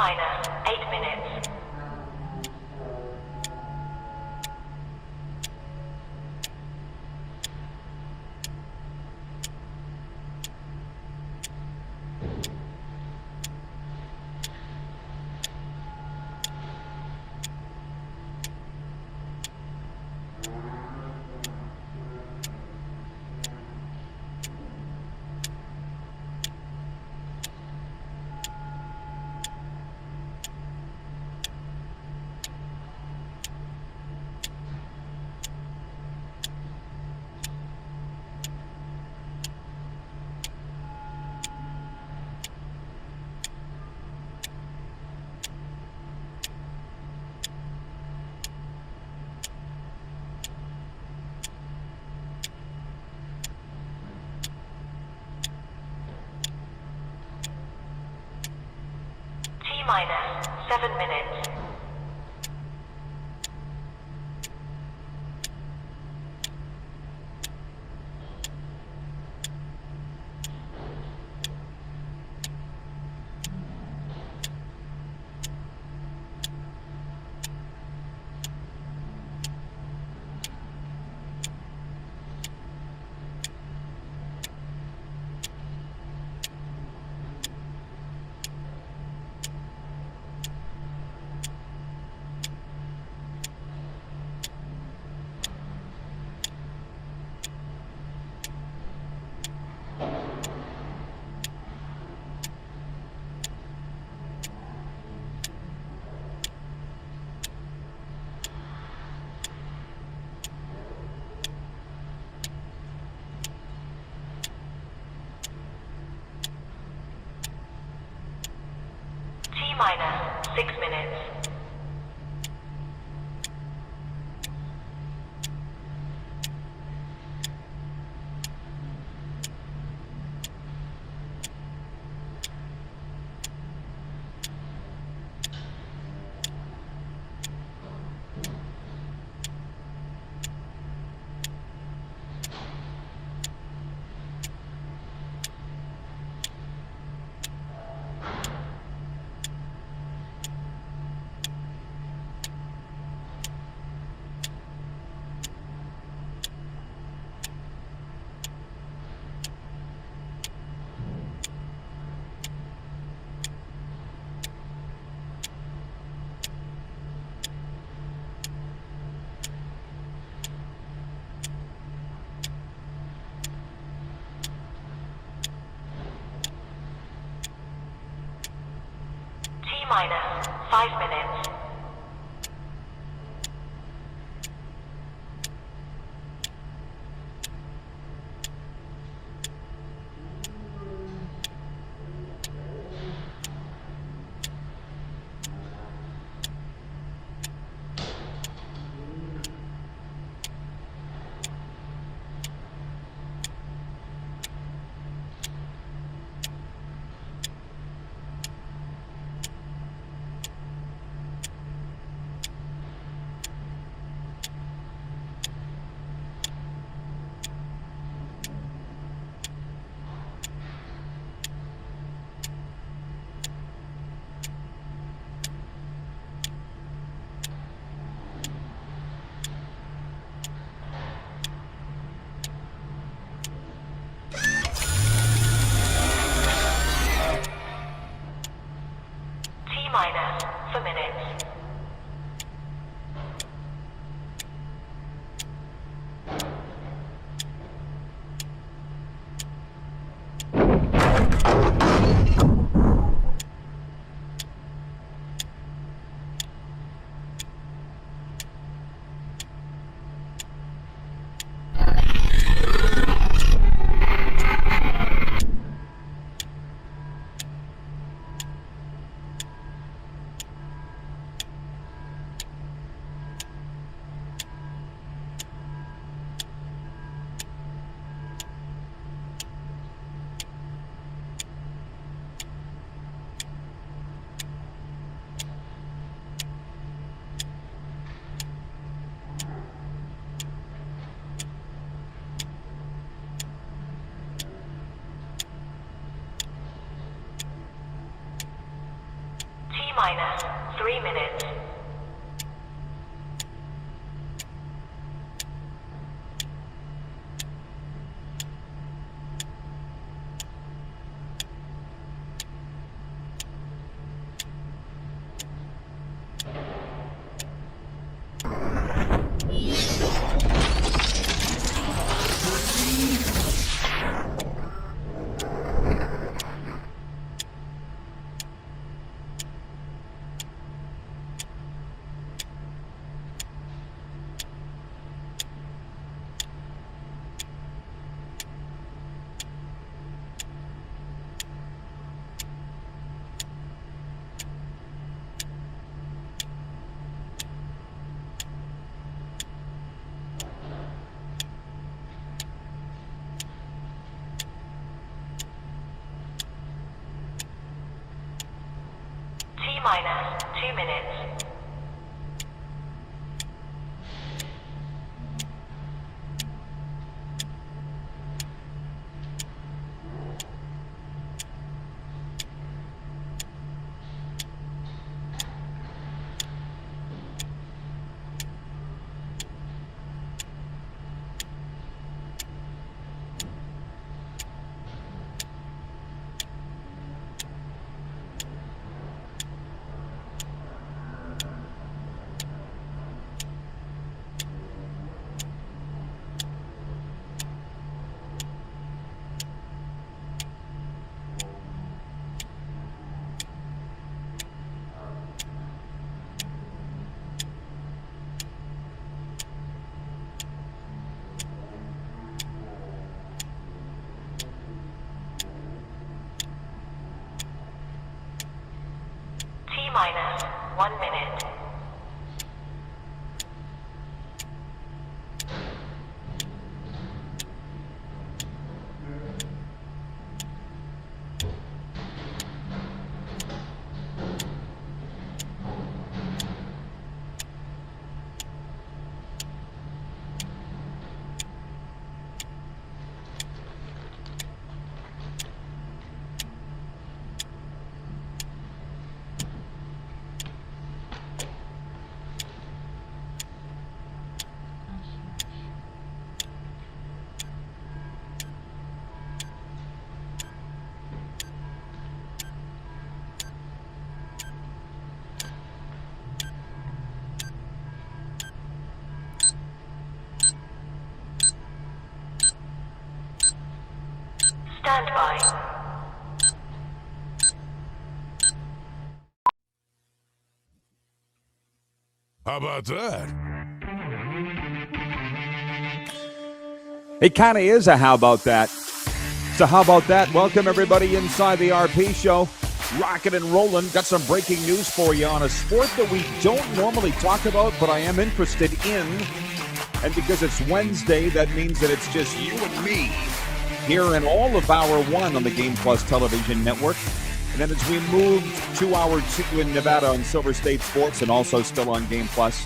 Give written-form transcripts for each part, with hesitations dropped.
minus 8 minutes. Minus 7 minutes. 1 minute. Stand by. How about that? It kind of is a how about that. So how about that? Welcome everybody inside the RP show. Rocking and rolling. Got some breaking news for you on a sport that we don't normally talk about, but I am interested in. And because it's Wednesday, that means that it's just you and me here in all of Hour 1 on the Game Plus television network. And then as we move to Hour 2 in Nevada on Silver State Sports and also still on Game Plus,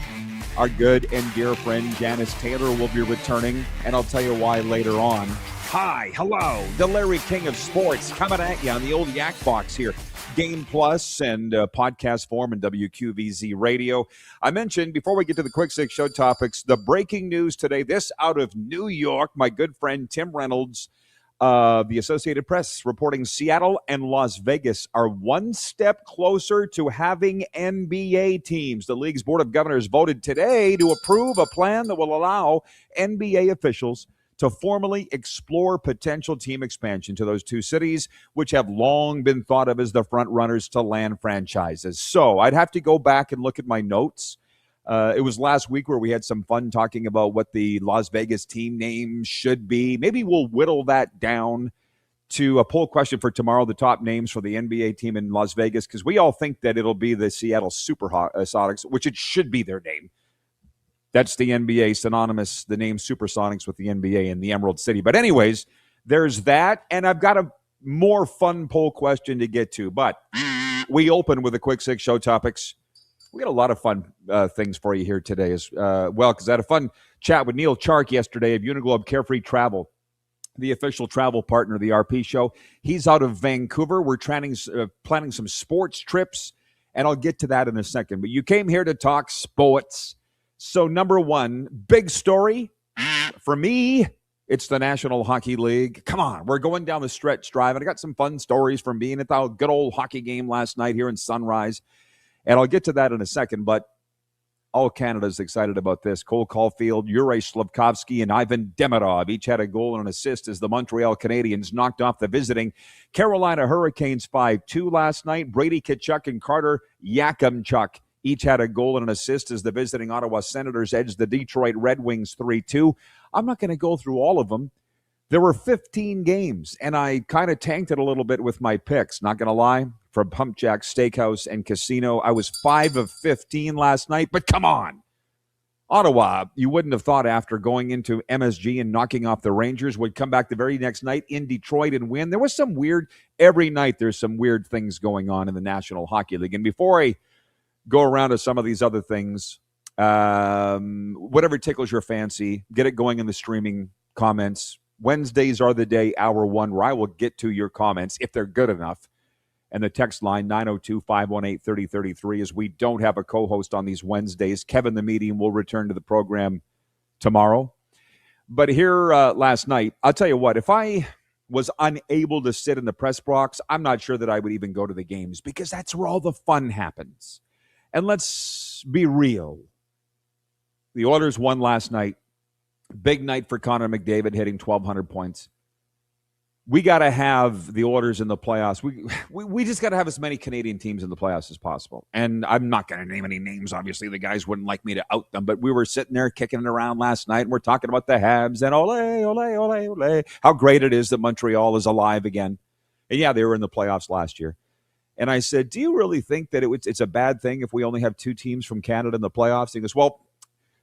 our good and dear friend Janice Taylor will be returning, and I'll tell you why later on. Hi, hello, the Larry King of Sports coming at you on the old Yak Box here. Game Plus and podcast form and WQVZ Radio. I mentioned, before we get to the Quick Six Show topics, the breaking news today, this out of New York, my good friend Tim Reynolds, the Associated Press reporting Seattle and Las Vegas are one step closer to having NBA teams. The league's Board of Governors voted today to approve a plan that will allow NBA officials to formally explore potential team expansion to those two cities, which have long been thought of as the front runners to land franchises. So I'd have to go back and look at my notes. It was last week where we had some fun talking about what the Las Vegas team name should be. Maybe we'll whittle that down to a poll question for tomorrow, the top names for the NBA team in Las Vegas, because we all think that it'll be the Seattle Supersonics, which it should be their name. That's the NBA, synonymous, the name Supersonics with the NBA in the Emerald City. But anyways, there's that, and I've got a more fun poll question to get to. But we open with the Quick Six Show topics. We got a lot of fun things for you here today as well, because I had a fun chat with Neil Chark yesterday of Uniglobe Carefree Travel, the official travel partner of the RP show. He's out of Vancouver. We're planning some sports trips, and I'll get to that in a second. But you came here to talk sports. So number one, big story for me, it's the National Hockey League. Come on, we're going down the stretch drive, and I got some fun stories from being at the good old hockey game last night here in Sunrise. And I'll get to that in a second, but all Canada's excited about this. Cole Caulfield, Yuri Slafkovsky, and Ivan Demidov each had a goal and an assist as the Montreal Canadiens knocked off the visiting Carolina Hurricanes 5-2 last night. Brady Tkachuk and Carter Yakimchuk each had a goal and an assist as the visiting Ottawa Senators edged the Detroit Red Wings 3-2. I'm not going to go through all of them. There were 15 games, and I kind of tanked it a little bit with my picks. Not going to lie. From Pump Jack Steakhouse and Casino, I was 5 of 15 last night, but come on. Ottawa, you wouldn't have thought after going into MSG and knocking off the Rangers would come back the very next night in Detroit and win. There was some weird, every night there's some weird things going on in the National Hockey League. And before I go around to some of these other things, whatever tickles your fancy, get it going in the streaming comments. Wednesdays are the day, hour one, where I will get to your comments if they're good enough. And the text line, 902-518-3033, as we don't have a co-host on these Wednesdays. Kevin the Medium will return to the program tomorrow. But here last night, I'll tell you what, if I was unable to sit in the press box, I'm not sure that I would even go to the games, because that's where all the fun happens. And let's be real. The Oilers won last night. Big night for Connor McDavid, hitting 1,200 points. We got to have the Oilers in the playoffs. We just got to have as many Canadian teams in the playoffs as possible. And I'm not going to name any names. Obviously, the guys wouldn't like me to out them. But we were sitting there kicking it around last night, and we're talking about the Habs and Ole, Ole, Ole, Ole. How great it is that Montreal is alive again. And yeah, they were in the playoffs last year. And I said, do you really think that it's a bad thing if we only have 2 teams from Canada in the playoffs? He goes, well,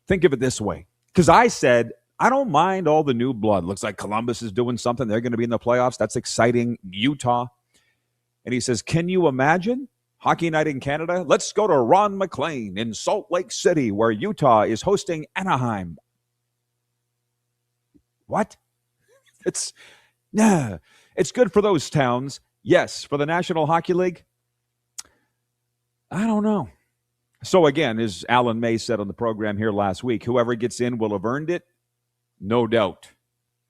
think of it this way. Because I said, I don't mind all the new blood. Looks like Columbus is doing something. They're going to be in the playoffs. That's exciting. Utah. And he says, can you imagine hockey night in Canada? Let's go to Ron McLean in Salt Lake City, where Utah is hosting Anaheim. What? It's good for those towns. Yes, for the National Hockey League, I don't know. So again, as Alan May said on the program here last week, whoever gets in will have earned it, no doubt.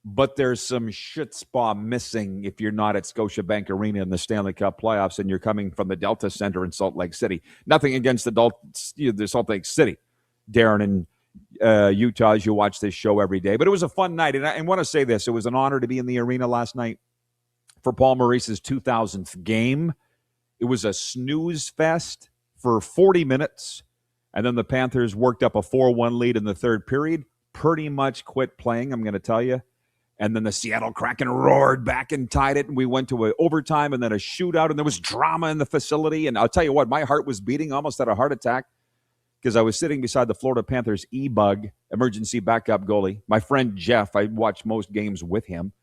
But there's some shit spa missing if you're not at Scotiabank Arena in the Stanley Cup playoffs and you're coming from the Delta Center in Salt Lake City. Nothing against the Salt Lake City, Darren and Utah, as you watch this show every day. But it was a fun night. And I want to say this. It was an honor to be in the arena last night for Paul Maurice's 2000th game. It was a snooze fest for 40 minutes. And then the Panthers worked up a 4-1 lead in the third period. Pretty much quit playing, I'm going to tell you. And then the Seattle Kraken roared back and tied it. And we went to an overtime and then a shootout. And there was drama in the facility. And I'll tell you what, my heart was beating, almost had a heart attack, because I was sitting beside the Florida Panthers E-Bug, emergency backup goalie. My friend Jeff, I watched most games with him.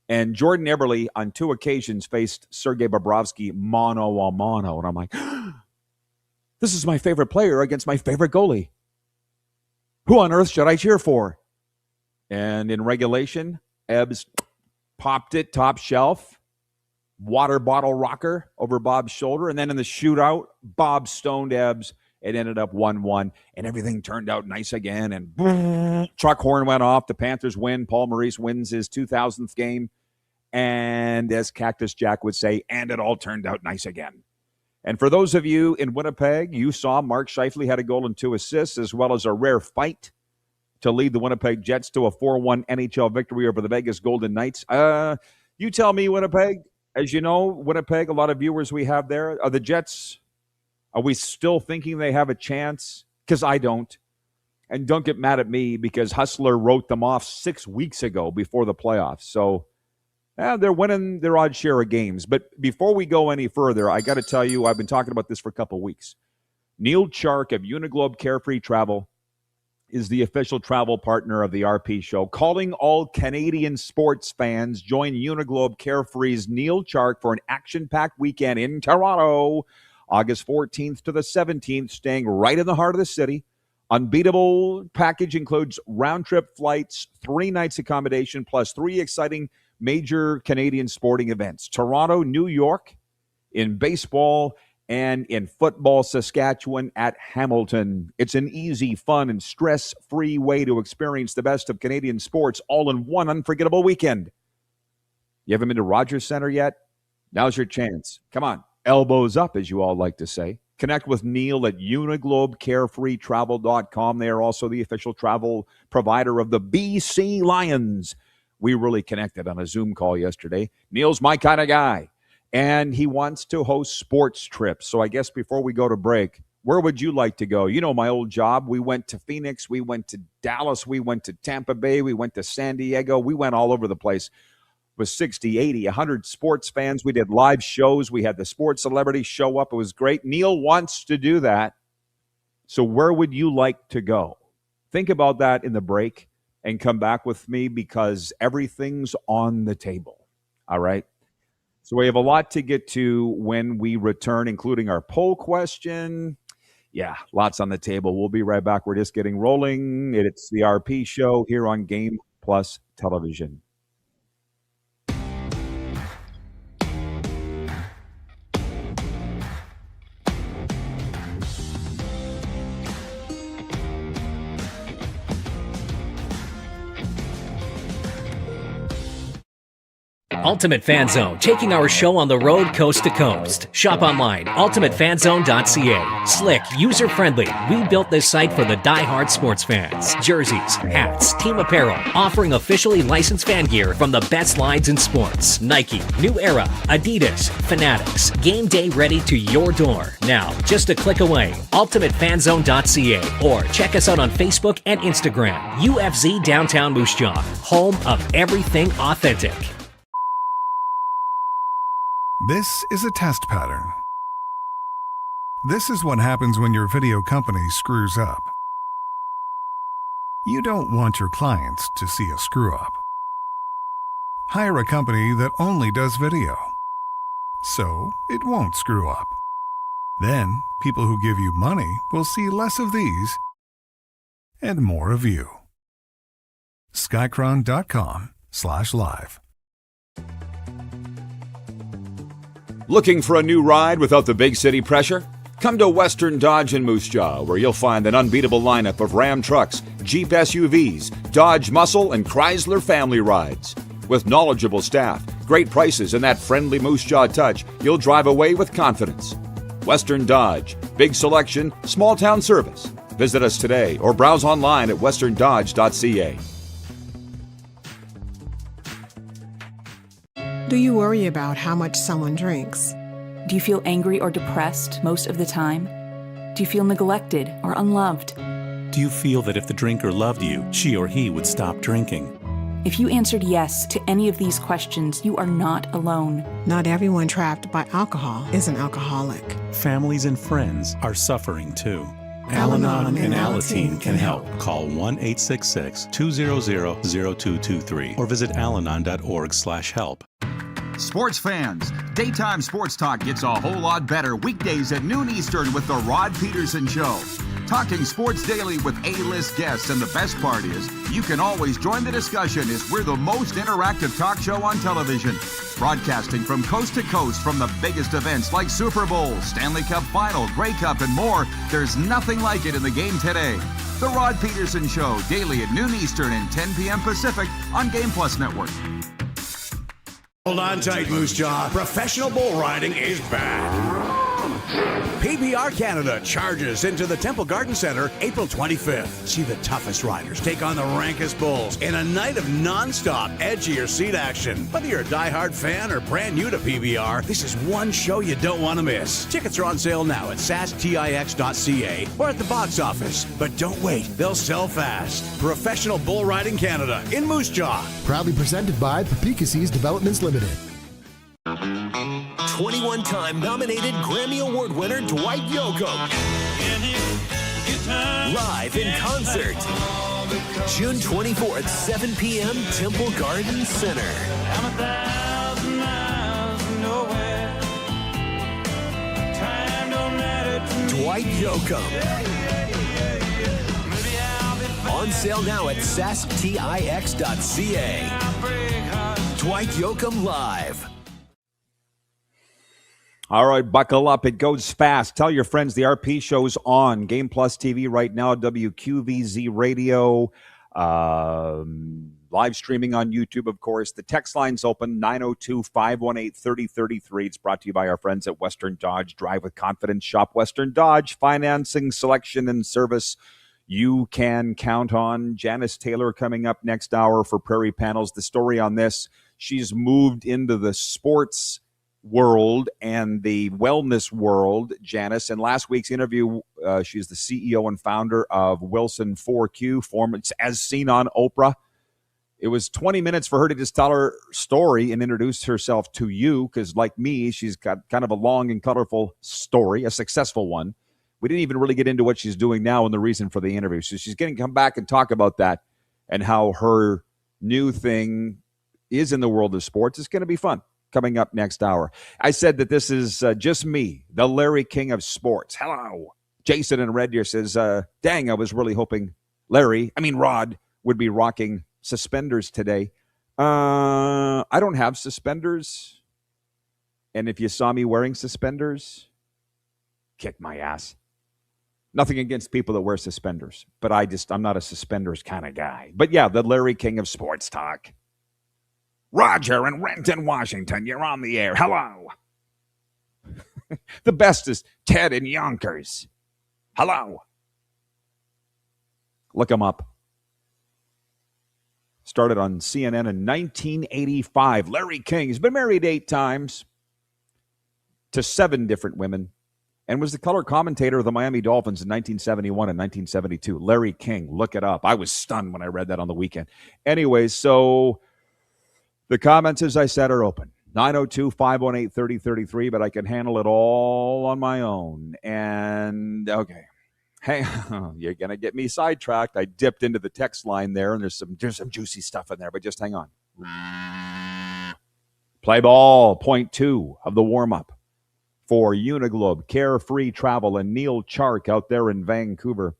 And Jordan Eberle, on 2 occasions, faced Sergei Bobrovsky mano-a-mano. And I'm like, this is my favorite player against my favorite goalie. Who on earth should I cheer for? And in regulation, Ebbs popped it top shelf, water bottle rocker over Bob's shoulder. And then in the shootout, Bob stoned Ebbs. It ended up 1-1, and everything turned out nice again. And truck horn went off. The Panthers win. Paul Maurice wins his 2000th game. And as Cactus Jack would say, and it all turned out nice again. And for those of you in Winnipeg, you saw Mark Scheifele had a goal and 2 assists, as well as a rare fight to lead the Winnipeg Jets to a 4-1 NHL victory over the Vegas Golden Knights. You tell me, Winnipeg. As you know, Winnipeg, a lot of viewers we have there. Are the Jets... Are we still thinking they have a chance? Because I don't. And don't get mad at me because Hustler wrote them off 6 weeks ago before the playoffs. So they're winning their odd share of games. But before we go any further, I got to tell you, I've been talking about this for a couple of weeks. Neil Chark of Uniglobe Carefree Travel is the official travel partner of the RP Show. Calling all Canadian sports fans, join Uniglobe Carefree's Neil Chark for an action-packed weekend in Toronto, August 14th to the 17th, staying right in the heart of the city. Unbeatable package includes round-trip flights, 3 nights accommodation, plus 3 exciting major Canadian sporting events. Toronto, New York, in baseball, and in football, Saskatchewan at Hamilton. It's an easy, fun, and stress-free way to experience the best of Canadian sports all in one unforgettable weekend. You haven't been to Rogers Centre yet? Now's your chance. Come on. Elbows up, as you all like to say. Connect with Neil at uniglobecarefreetravel.com. They are also the official travel provider of the BC Lions. We really connected on a Zoom call yesterday. Neil's my kind of guy, and he wants to host sports trips. So I guess before we go to break, where would you like to go? You know my old job. We went to Phoenix. We went to Dallas. We went to Tampa Bay. We went to San Diego. We went all over the place. With 60, 80, 100 sports fans. We did live shows. We had the sports celebrities show up. It was great. Neil wants to do that. So where would you like to go? Think about that in the break and come back with me because everything's on the table. All right? So we have a lot to get to when we return, including our poll question. Yeah, lots on the table. We'll be right back. We're just getting rolling. It's the RP Show here on Game Plus Television. Ultimate Fan Zone, taking our show on the road coast to coast. Shop online, ultimatefanzone.ca. Slick, user-friendly. We built this site for the die-hard sports fans. Jerseys, hats, team apparel, offering officially licensed fan gear from the best lines in sports. Nike, New Era, Adidas, Fanatics. Game day ready to your door. Now, just a click away. ultimatefanzone.ca or check us out on Facebook and Instagram. UFZ Downtown Moose Jaw, home of everything authentic. This is a test pattern. This is what happens when your video company screws up. You don't want your clients to see a screw-up. Hire a company that only does video, so it won't screw up. Then, people who give you money will see less of these and more of you. Skycron.com/live. Looking for a new ride without the big city pressure? Come to Western Dodge in Moose Jaw, where you'll find an unbeatable lineup of Ram trucks, Jeep SUVs, Dodge Muscle, and Chrysler family rides. With knowledgeable staff, great prices, and that friendly Moose Jaw touch, you'll drive away with confidence. Western Dodge. Big selection, small town service. Visit us today or browse online at westerndodge.ca. Do you worry about how much someone drinks? Do you feel angry or depressed most of the time? Do you feel neglected or unloved? Do you feel that if the drinker loved you, she or he would stop drinking? If you answered yes to any of these questions, you are not alone. Not everyone trapped by alcohol is an alcoholic. Families and friends are suffering too. Al-Anon and Alateen can help. Call 1-866-200-0223 or visit alanon.org/help. Sports fans, daytime sports talk gets a whole lot better weekdays at noon Eastern with The Rod Pedersen Show. Talking sports daily with A-list guests, and the best part is, you can always join the discussion as we're the most interactive talk show on television. Broadcasting from coast to coast from the biggest events like Super Bowl, Stanley Cup Final, Grey Cup, and more, there's nothing like it in the game today. The Rod Pedersen Show, daily at noon Eastern and 10 p.m. Pacific on Game Plus Network. Hold on tight, Moose Jaw. Professional bull riding is back. PBR Canada charges into the Temple Garden Center April 25th. See the toughest riders take on the rankest bulls in a night of non-stop, edgier seat action. Whether you're a diehard fan or brand new to PBR, this is one show you don't want to miss. Tickets are on sale now at sastix.ca or at the box office. But don't wait, they'll sell fast. Professional Bull Riding Canada in Moose Jaw. Proudly presented by Papikassis Developments Limited. 21-time nominated Grammy Award winner Dwight Yoakam. Live in concert. June 24th, 7 p.m., Temple Garden Center. Dwight Yoakam. On sale now at sastix.ca. Dwight Yoakam Live. All right, buckle up. It goes fast. Tell your friends the RP show's on. Game Plus TV right now, WQVZ Radio, live streaming on YouTube, of course. The text line's open, 902-518-3033. It's brought to you by our friends at Western Dodge. Drive with confidence. Shop Western Dodge. Financing, selection, and service you can count on. Janice Taylor coming up next hour for Prairie Panels. The story on this, she's moved into the sports world and the wellness world, Janice. In last week's interview, she's the CEO and founder of Wilson 4Q, as seen on Oprah. It was 20 minutes for her to just tell her story and introduce herself to you, because like me, she's got kind of a long and colorful story, a successful one. We didn't even really get into what she's doing now and the reason for the interview. So she's going to come back and talk about that and how her new thing is in the world of sports. It's going to be fun. Coming up next hour. I said that this is just me, the Larry King of sports. Hello. Jason in Red Deer says, dang, I was really hoping Rod would be rocking suspenders today. I don't have suspenders. And if you saw me wearing suspenders, kick my ass. Nothing against people that wear suspenders, but I'm not a suspenders kind of guy. But yeah, the Larry King of sports talk. Roger in Renton, Washington, you're on the air. Hello. The best is Ted in Yonkers. Hello. Look him up. Started on CNN in 1985. Larry King. He's been married 8 times to 7 different women and was the color commentator of the Miami Dolphins in 1971 and 1972. Larry King. Look it up. I was stunned when I read that on the weekend. Anyways, so the comments, as I said, are open. 902-518-3033, but I can handle it all on my own. And, okay. Hey, you're going to get me sidetracked. I dipped into the text line there, and there's some juicy stuff in there, but just hang on. Play ball, point 2 of the warm-up for Uniglobe, Carefree Travel, and Neil Chark out there in Vancouver.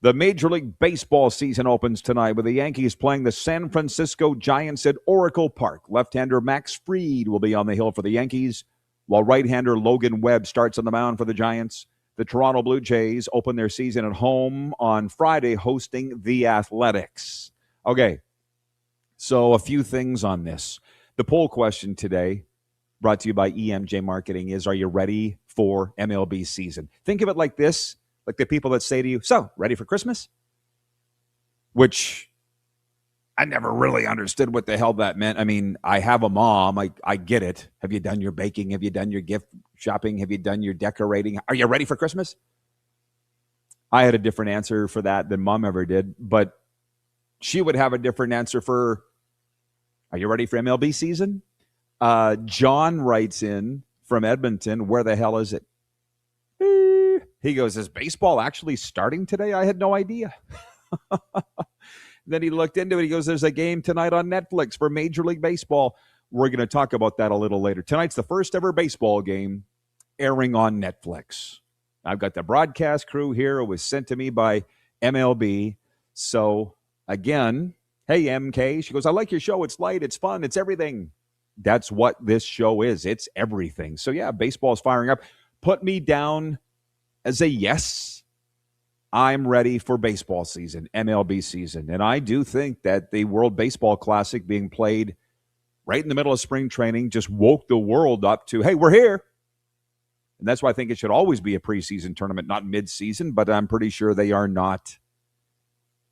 The Major League Baseball season opens tonight with the Yankees playing the San Francisco Giants at Oracle Park. Left-hander Max Fried will be on the hill for the Yankees, while right-hander Logan Webb starts on the mound for the Giants. The Toronto Blue Jays open their season at home on Friday, hosting the Athletics. Okay, so a few things on this. The poll question today, brought to you by EMJ Marketing, is, are you ready for MLB season? Think of it like this. Like the people that say to you, so, ready for Christmas? Which I never really understood what the hell that meant. I mean, I have a mom. I get it. Have you done your baking? Have you done your gift shopping? Have you done your decorating? Are you ready for Christmas? I had a different answer for that than Mom ever did, but she would have a different answer for, are you ready for MLB season? John writes in from Edmonton, where the hell is it? He goes, is baseball actually starting today? I had no idea. Then he looked into it. He goes, there's a game tonight on Netflix for Major League Baseball. We're going to talk about that a little later. Tonight's the first ever baseball game airing on Netflix. I've got the broadcast crew here. It was sent to me by MLB. So, again, hey, MK. She goes, I like your show. It's light. It's fun. It's everything. That's what this show is. It's everything. So, yeah, baseball's firing up. Put me down as a yes, I'm ready for baseball season, MLB season. And I do think that the World Baseball Classic being played right in the middle of spring training just woke the world up to, hey, we're here. And that's why I think it should always be a preseason tournament, not mid-season, but I'm pretty sure they are not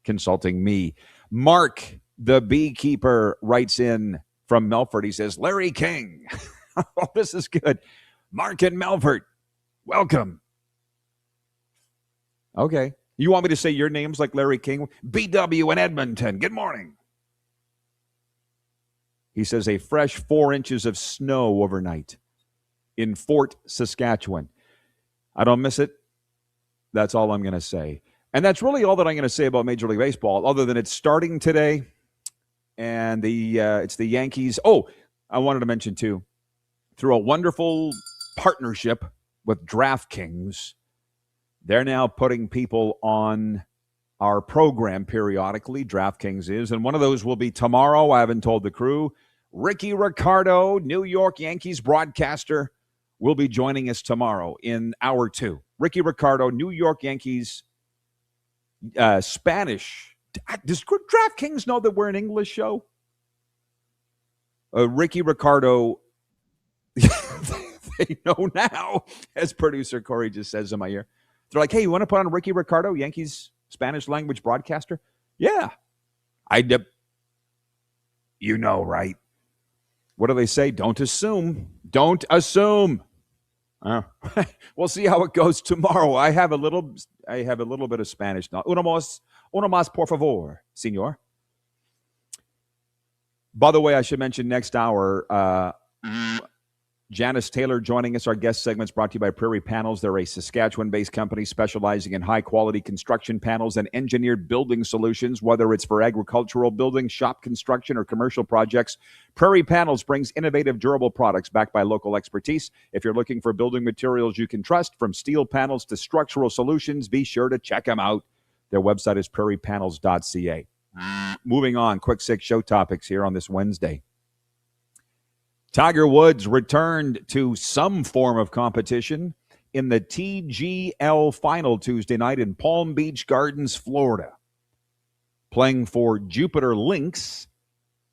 consulting me. Mark, the beekeeper, writes in from Melfort. He says, Larry King. Oh, this is good. Mark in Melfort, welcome. Okay. You want me to say your names like Larry King? BW in Edmonton. Good morning. He says a fresh 4 inches of snow overnight in Fort Saskatchewan. I don't miss it. That's all I'm going to say. And that's really all that I'm going to say about Major League Baseball, other than it's starting today. And it's the Yankees. Oh, I wanted to mention, too, through a wonderful partnership with DraftKings, they're now putting people on our program periodically. DraftKings is. And one of those will be tomorrow. I haven't told the crew. Ricky Ricardo, New York Yankees broadcaster, will be joining us tomorrow in hour 2. Ricky Ricardo, New York Yankees, Spanish. Does DraftKings know that we're an English show? Ricky Ricardo, they know now, as producer Corey just says in my ear. They're like, hey, you want to put on Ricky Ricardo, Yankees Spanish language broadcaster? Yeah. You know, right? What do they say? Don't assume. Don't assume. We'll see how it goes tomorrow. I have a little bit of Spanish now. Uno más, por favor, señor. By the way, I should mention next hour, Janice Taylor joining us. Our guest segment's brought to you by Prairie Panels. They're a Saskatchewan-based company specializing in high-quality construction panels and engineered building solutions, whether it's for agricultural buildings, shop construction, or commercial projects. Prairie Panels brings innovative, durable products backed by local expertise. If you're looking for building materials you can trust, from steel panels to structural solutions, be sure to check them out. Their website is prairiepanels.ca. Moving on, quick 6 show topics here on this Wednesday. Tiger Woods returned to some form of competition in the TGL final Tuesday night in Palm Beach Gardens, Florida. Playing for Jupiter Lynx,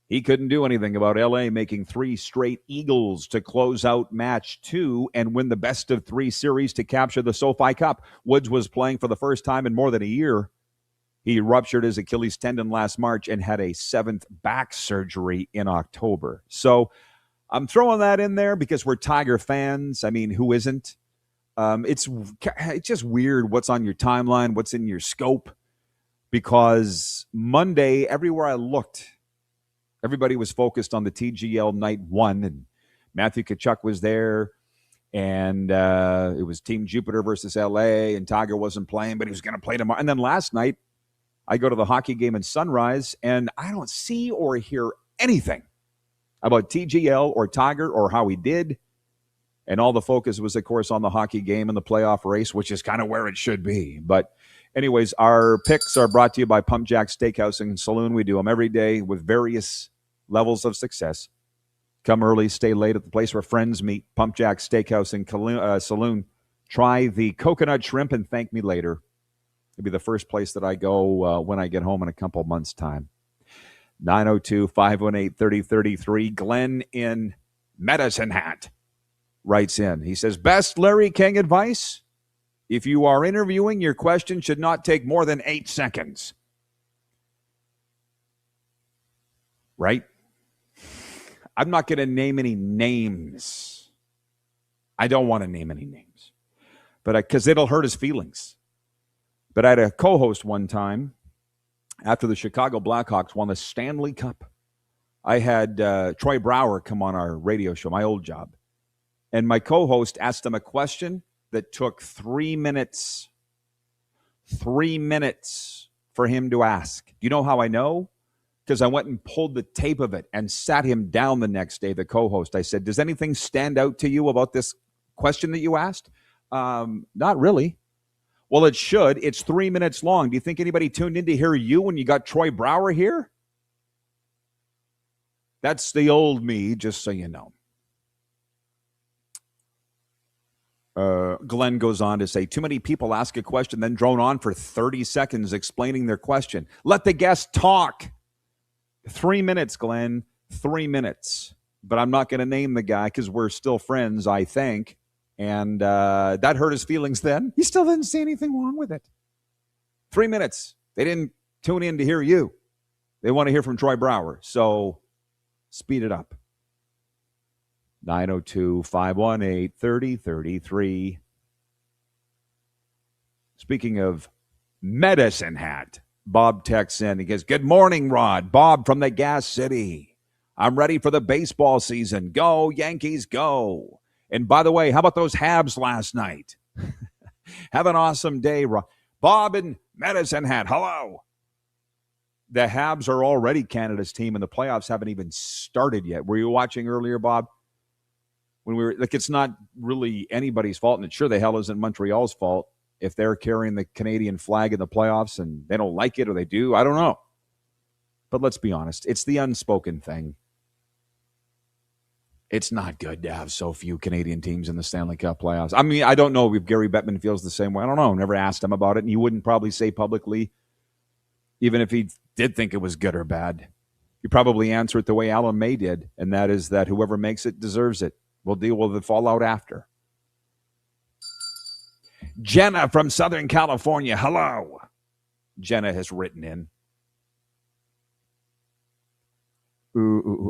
he couldn't do anything about LA making 3 straight eagles to close out match 2 and win the best of 3 series to capture the SoFi Cup. Woods was playing for the first time in more than a year. He ruptured his Achilles tendon last March and had a 7th back surgery in October. So I'm throwing that in there because we're Tiger fans. I mean, who isn't? It's just weird what's on your timeline, what's in your scope, because Monday, everywhere I looked, Everybody was focused on the TGL night one, and Matthew Tkachuk was there, and it was Team Jupiter versus LA, and Tiger wasn't playing, but he was going to play tomorrow. And then last night, I go to the hockey game in Sunrise, and I don't see or hear anything about TGL or Tiger or how he did. And all the focus was, of course, on the hockey game and the playoff race, which is kind of where it should be. But anyways, our picks are brought to you by Pump Jack Steakhouse and Saloon. We do them every day with various levels of success. Come early, stay late at the place where friends meet. Pump Jack Steakhouse and Saloon. Try the coconut shrimp and thank me later. It'll be the first place that I go when I get home in a couple months' time. 902-518-3033. Glenn in Medicine Hat writes in. He says, best Larry King advice? If you are interviewing, your question should not take more than 8 seconds. Right? I'm not going to name any names. I don't want to name any names. But because it'll hurt his feelings. But I had a co-host one time after the Chicago Blackhawks won the Stanley Cup. I had Troy Brower come on our radio show, my old job. And my co-host asked him a question that took 3 minutes. 3 minutes for him to ask. You know how I know? Because I went and pulled the tape of it and sat him down the next day, the co-host. I said, does anything stand out to you about this question that you asked? Not really. Well, it should. It's 3 minutes long. Do you think anybody tuned in to hear you when you got Troy Brower here? That's the old me, just so you know. Glenn goes on to say, too many people ask a question, then drone on for 30 seconds explaining their question. Let the guest talk. 3 minutes, Glenn. 3 minutes. But I'm not going to name the guy because we're still friends, I think. And that hurt his feelings then. He still didn't see anything wrong with it. 3 minutes. They didn't tune in to hear you. They want to hear from Troy Brower. So speed it up. 902-518-3033. Speaking of Medicine Hat, Bob texts in. He goes, good morning, Rod. Bob from the Gas City. I'm ready for the baseball season. Go, Yankees, go. And by the way, how about those Habs last night? Have an awesome day, Rod. Bob and Medicine Hat, hello. The Habs are already Canada's team, and the playoffs haven't even started yet. Were you watching earlier, Bob? When we were like, it's not really anybody's fault, and it sure the hell isn't Montreal's fault if they're carrying the Canadian flag in the playoffs and they don't like it or they do. I don't know. But let's be honest. It's the unspoken thing. It's not good to have so few Canadian teams in the Stanley Cup playoffs. I mean, I don't know if Gary Bettman feels the same way. I don't know. Never asked him about it, and he wouldn't probably say publicly, even if he did think it was good or bad. He'd probably answer it the way Alan May did, and that is that whoever makes it deserves it. We'll deal with the fallout after. Jenna from Southern California. Hello. Jenna has written in.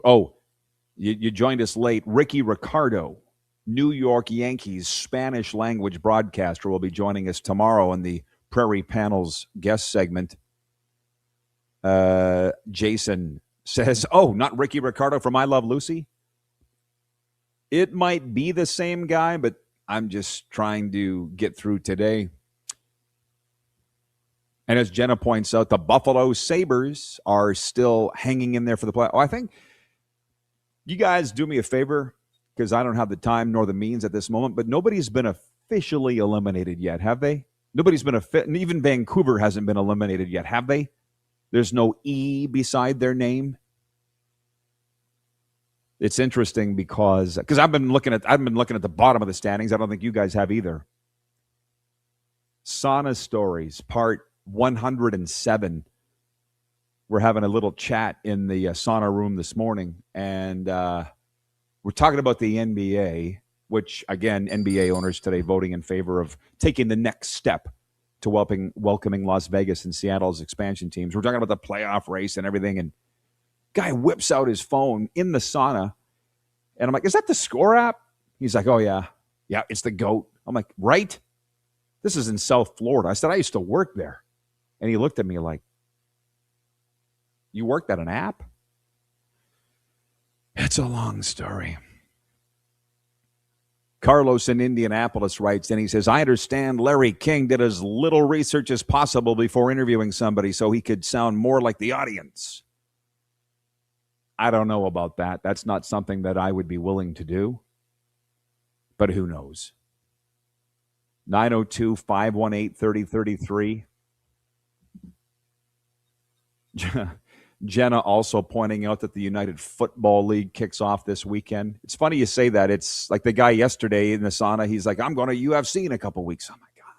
Oh, you joined us late. Ricky Ricardo, New York Yankees Spanish language broadcaster, will be joining us tomorrow in the Prairie Panels guest segment. Jason says, oh, not Ricky Ricardo from I Love Lucy? It might be the same guy, but I'm just trying to get through today. And as Jenna points out, the Buffalo Sabres are still hanging in there for the play. Oh, I think you guys do me a favor, because I don't have the time nor the means at this moment, but nobody's been officially eliminated yet, have they? Nobody's been even Vancouver hasn't been eliminated yet, have they? There's no E beside their name. It's interesting because I've been looking at the bottom of the standings. I don't think you guys have either. Sauna Stories, part 107. We're having a little chat in the sauna room this morning, and we're talking about the NBA, which, again, NBA owners today voting in favor of taking the next step to welcoming Las Vegas and Seattle's expansion teams. We're talking about the playoff race and everything, and guy whips out his phone in the sauna, and I'm like, is that the Score app? He's like, oh, yeah. Yeah, it's the GOAT. I'm like, right? This is in South Florida. I said, I used to work there. And he looked at me like, you worked at an app? It's a long story. Carlos in Indianapolis writes, and he says, I understand Larry King did as little research as possible before interviewing somebody so he could sound more like the audience. I don't know about that. That's not something that I would be willing to do. But who knows? 902-518-3033. Jenna also pointing out that the United Football League kicks off this weekend. It's funny you say that. It's like the guy yesterday in the sauna. He's like, I'm going to UFC in a couple weeks. Oh, my God.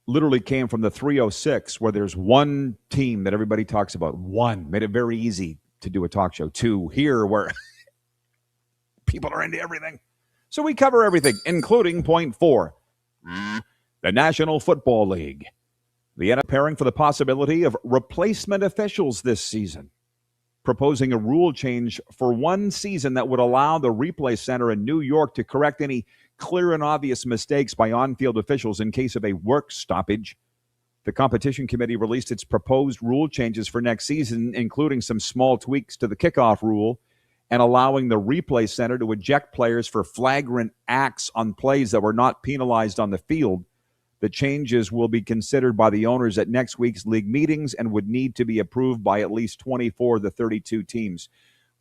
Literally came from the 306 where there's one team that everybody talks about. One. Made it very easy to do a talk show. Two. Here where people are into everything. So we cover everything, including point 4. The National Football League. The NFL preparing for the possibility of replacement officials this season, proposing a rule change for one season that would allow the replay center in New York to correct any clear and obvious mistakes by on-field officials in case of a work stoppage. The competition committee released its proposed rule changes for next season, including some small tweaks to the kickoff rule and allowing the replay center to eject players for flagrant acts on plays that were not penalized on the field. The changes will be considered by the owners at next week's league meetings and would need to be approved by at least 24 of the 32 teams.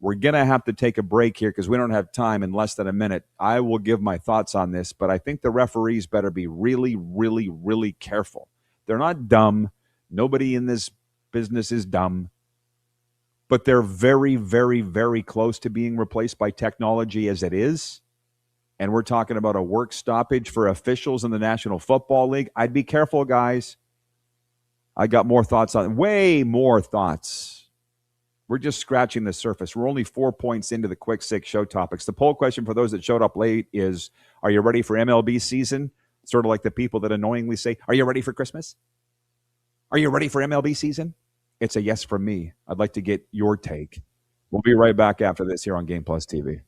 We're going to have to take a break here because we don't have time in less than a minute. I will give my thoughts on this, but I think the referees better be really, really, really careful. They're not dumb. Nobody in this business is dumb. But they're very, very, very close to being replaced by technology as it is. And we're talking about a work stoppage for officials in the National Football League. I'd be careful, guys. I got more thoughts on it. Way more thoughts. We're just scratching the surface. We're only 4 points into the quick 6 show topics. The poll question for those that showed up late is, are you ready for MLB season? Sort of like the people that annoyingly say, are you ready for Christmas? Are you ready for MLB season? It's a yes from me. I'd like to get your take. We'll be right back after this here on Game Plus TV.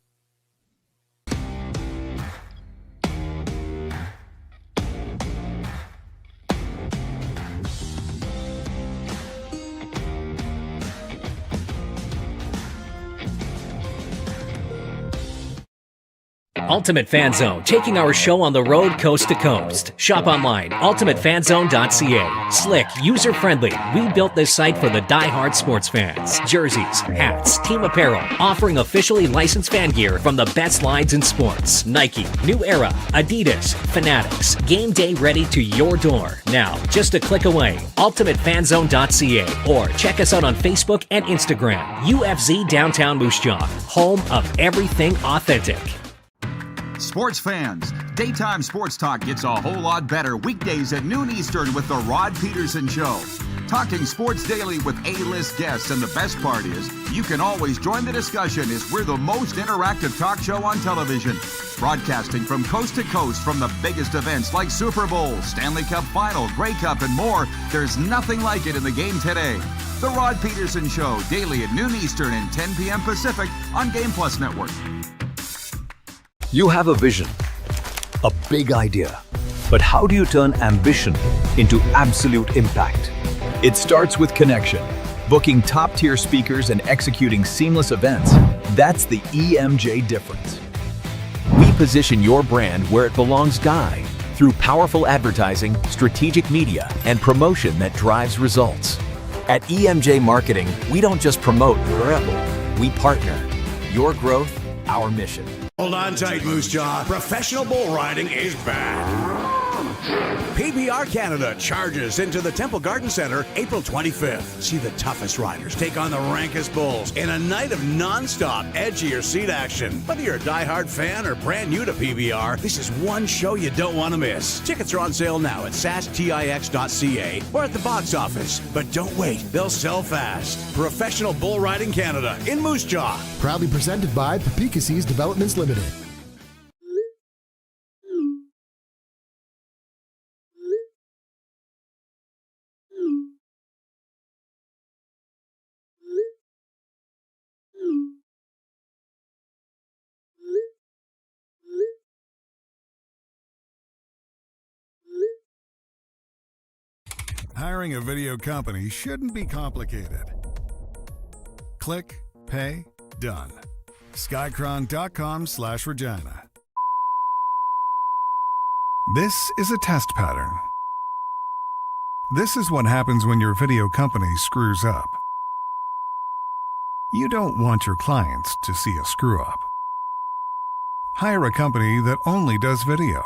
Ultimate Fan Zone, taking our show on the road coast to coast. Shop online, ultimatefanzone.ca. Slick, user-friendly. We built this site for the die-hard sports fans. Jerseys, hats, team apparel, offering officially licensed fan gear from the best lines in sports. Nike, New Era, Adidas, Fanatics. Game day ready to your door. Now, just a click away. ultimatefanzone.ca or check us out on Facebook and Instagram. UFZ Downtown Moose Jaw, home of everything authentic. Sports fans, daytime sports talk gets a whole lot better weekdays at noon Eastern with the Rod Pedersen Show. Talking sports daily with A-list guests, and the best part is you can always join the discussion as we're the most interactive talk show on television. Broadcasting from coast to coast from the biggest events like Super Bowl, Stanley Cup Final, Grey Cup, and more. There's nothing like it in the game today. The Rod Pedersen Show, daily at noon Eastern and 10 p.m. Pacific on Game Plus Network. You have a vision, a big idea, but how do you turn ambition into absolute impact? It starts with connection. Booking top-tier speakers and executing seamless events, that's the EMJ difference. We position your brand where it belongs, Guy, through powerful advertising, strategic media, and promotion that drives results. At EMJ Marketing, we don't just promote, we partner. Your growth, our mission. Hold on tight, Moose Jaw. Professional bull riding is back. PBR Canada charges into the Temple Garden Center April 25th. See the toughest riders take on the rankest bulls in a night of non-stop, edgier seat action. Whether you're a diehard fan or brand new to PBR, this is one show you don't want to miss. Tickets are on sale now at sastix.ca or at the box office. But don't wait, they'll sell fast. Professional Bull Riding Canada in Moose Jaw. Proudly presented by Pedersen Developments Limited. Hiring a video company shouldn't be complicated. Click, pay, done. Skycron.com/Regina. This is a test pattern. This is what happens when your video company screws up. You don't want your clients to see a screw up. Hire a company that only does video,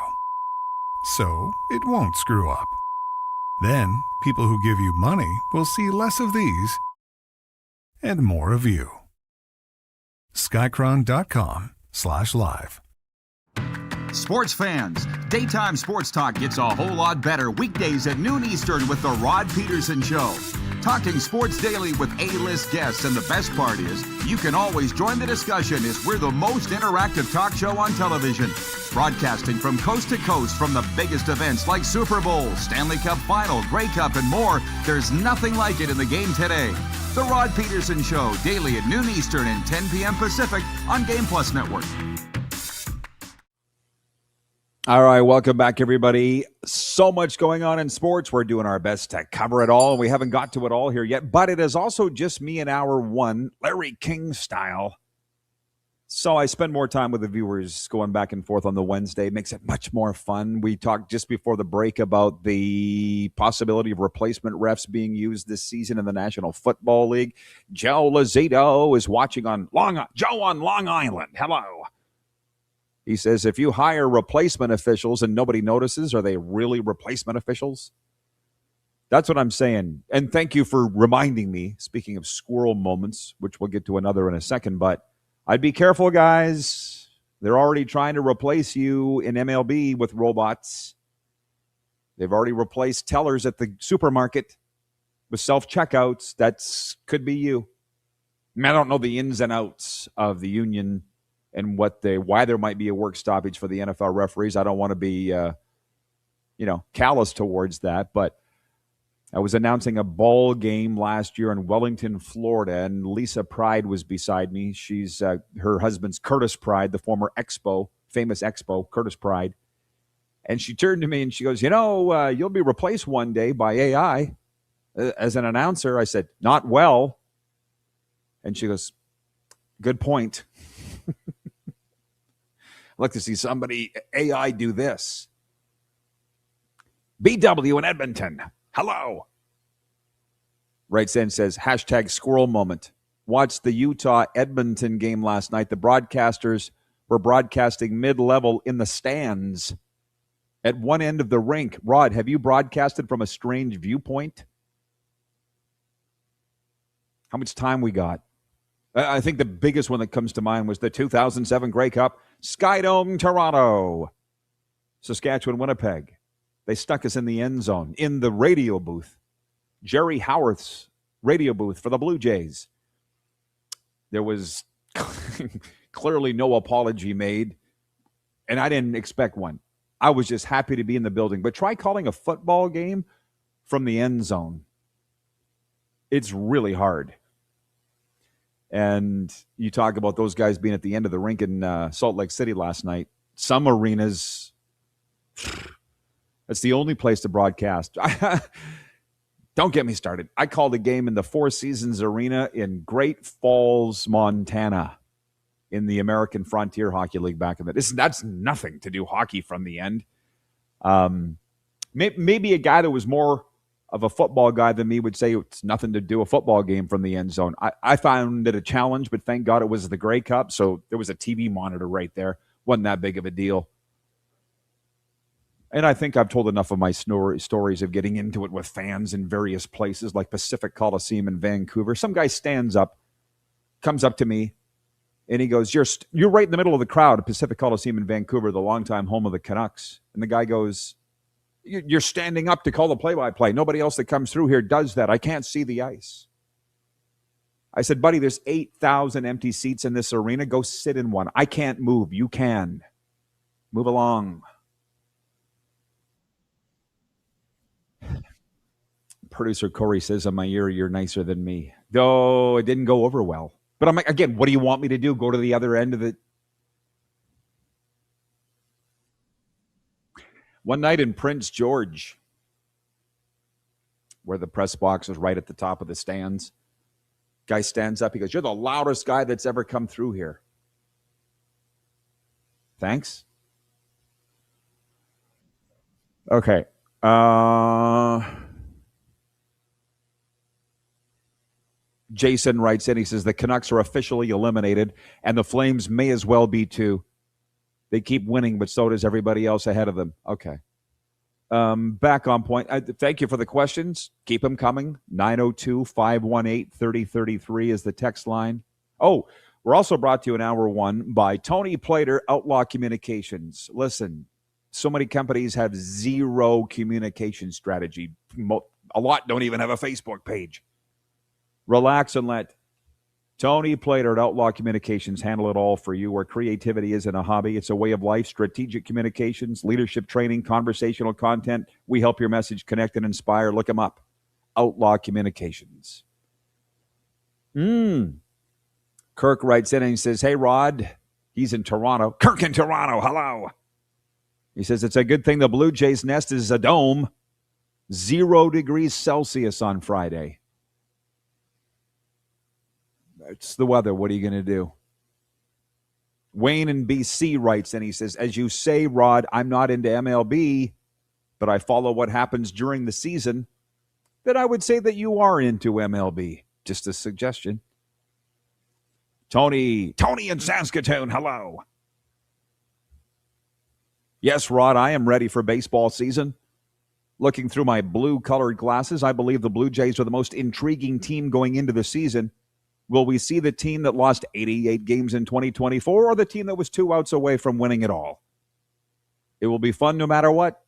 so it won't screw up. Then, people who give you money will see less of these and more of you. Skycron.com/live. Sports fans, daytime sports talk gets a whole lot better weekdays at noon Eastern with The Rod Pedersen Show. Talking sports daily with A-list guests, and the best part is, you can always join the discussion as we're the most interactive talk show on television. Broadcasting from coast to coast from the biggest events like Super Bowl, Stanley Cup Final, Grey Cup, and more, there's nothing like it in the game today. The Rod Pedersen Show, daily at noon Eastern and 10 p.m. Pacific on Game Plus Network. All right, welcome back, everybody. So much going on in sports. We're doing our best to cover it all, and we haven't got to it all here yet, but it is also just me in hour one, Larry King style. So I spend more time with the viewers going back and forth on the Wednesday. It makes it much more fun. We talked just before the break about the possibility of replacement refs being used this season in the National Football League. Joe Lazito is watching on Long Island. Hello. He says, if you hire replacement officials and nobody notices, are they really replacement officials? That's what I'm saying. And thank you for reminding me, speaking of squirrel moments, which we'll get to another in a second, but I'd be careful, guys. They're already trying to replace you in MLB with robots. They've already replaced tellers at the supermarket with self-checkouts. That could be you. I don't know the ins and outs of the union and why there might be a work stoppage for the NFL referees. I don't want to be, callous towards that. But I was announcing a ball game last year in Wellington, Florida, and Lisa Pride was beside me. She's her husband's Curtis Pride, the former famous Expo, Curtis Pride. And she turned to me and she goes, you'll be replaced one day by AI as an announcer. I said, not well. And she goes, good point. I'd like to see somebody AI do this. BW in Edmonton. Hello. Writes in, says, hashtag squirrel moment. Watched the Utah-Edmonton game last night. The broadcasters were broadcasting mid-level in the stands at one end of the rink. Rod, have you broadcasted from a strange viewpoint? How much time we got? I think the biggest one that comes to mind was the 2007 Grey Cup, Skydome, Toronto, Saskatchewan, Winnipeg. They stuck us in the end zone, in the radio booth, Jerry Howarth's radio booth for the Blue Jays. There was clearly no apology made, and I didn't expect one. I was just happy to be in the building. But try calling a football game from the end zone. It's really hard. And you talk about those guys being at the end of the rink in Salt Lake City last night. Some arenas, it's the only place to broadcast. Don't get me started. I called a game in the Four Seasons Arena in Great Falls, Montana, in the American Frontier Hockey League back in the day. That's nothing to do hockey from the end. Maybe a guy that was more of a football guy than me would say it's nothing to do a football game from the end zone. I found it a challenge, but thank God it was the Grey Cup, so there was a TV monitor right there. Wasn't that big of a deal. And I think I've told enough of my stories of getting into it with fans in various places like Pacific Coliseum in Vancouver. Some guy stands up, comes up to me, and he goes, you're right in the middle of the crowd at Pacific Coliseum in Vancouver, the longtime home of the Canucks. And the guy goes, you're standing up to call the play-by-play. Nobody else that comes through here does that. I can't see the ice. I said, buddy, there's 8,000 empty seats in this arena. Go sit in one. I can't move. You can. Move along. Producer Corey says on my ear, you're nicer than me. Though it didn't go over well. But I'm like, again, what do you want me to do? Go to the other end of it? One night in Prince George, where the press box is right at the top of the stands, Guy stands up. He goes, "You're the loudest guy that's ever come through here." Thanks. Okay. Jason writes in. He says, the Canucks are officially eliminated, and the Flames may as well be too. They keep winning, but so does everybody else ahead of them. Okay. Back on point. Thank you for the questions. Keep them coming. 902-518-3033 is the text line. Oh, we're also brought to you in hour one by Tony Plater, Outlaw Communications. Listen, so many companies have zero communication strategy. A lot don't even have a Facebook page. Relax and let Tony Plater at Outlaw Communications handle it all for you, where creativity isn't a hobby. It's a way of life. Strategic communications, leadership training, conversational content. We help your message connect and inspire. Look them up. Outlaw Communications. Kirk writes in and he says, hey, Rod. He's in Toronto. Kirk in Toronto. Hello. He says, it's a good thing the Blue Jays' nest is a dome. 0 degrees Celsius on Friday. It's the weather. What are you going to do? Wayne in BC writes, and he says, as you say, Rod, I'm not into MLB, but I follow what happens during the season. Then I would say that you are into MLB. Just a suggestion. Tony in Saskatoon, hello. Yes, Rod, I am ready for baseball season. Looking through my blue-colored glasses, I believe the Blue Jays are the most intriguing team going into the season. Will we see the team that lost 88 games in 2024 or the team that was 2 outs away from winning it all? It will be fun no matter what.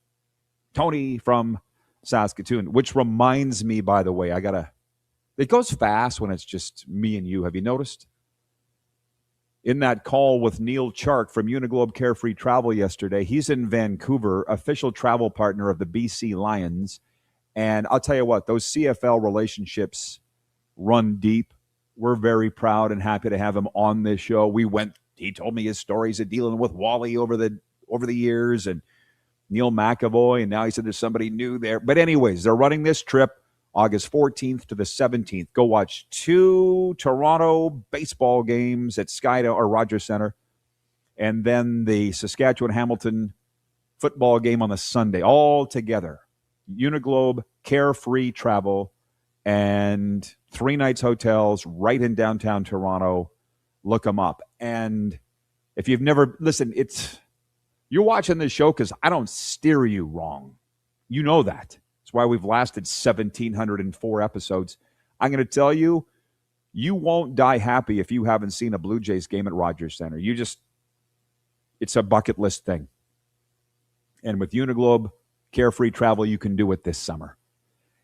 Tony from Saskatoon, which reminds me, by the way, it goes fast when it's just me and you. Have you noticed? In that call with Neil Chark from Uniglobe Carefree Travel yesterday, he's in Vancouver, official travel partner of the BC Lions. And I'll tell you what, those CFL relationships run deep. We're very proud and happy to have him on this show. He told me his stories of dealing with Wally over the years and Neil McAvoy, and now he said there's somebody new there. But anyways, they're running this trip August 14th to the 17th. Go watch 2 Toronto baseball games at Skydome or Rogers Center, and then the Saskatchewan-Hamilton football game on the Sunday, all together. Uniglobe, Carefree Travel, and 3 nights hotels right in downtown Toronto. Look them up. And if you've never, listen, you're watching this show because I don't steer you wrong. You know that. That's why we've lasted 1,704 episodes. I'm going to tell you, you won't die happy if you haven't seen a Blue Jays game at Rogers Center. It's a bucket list thing. And with Uniglobe, Carefree Travel, you can do it this summer.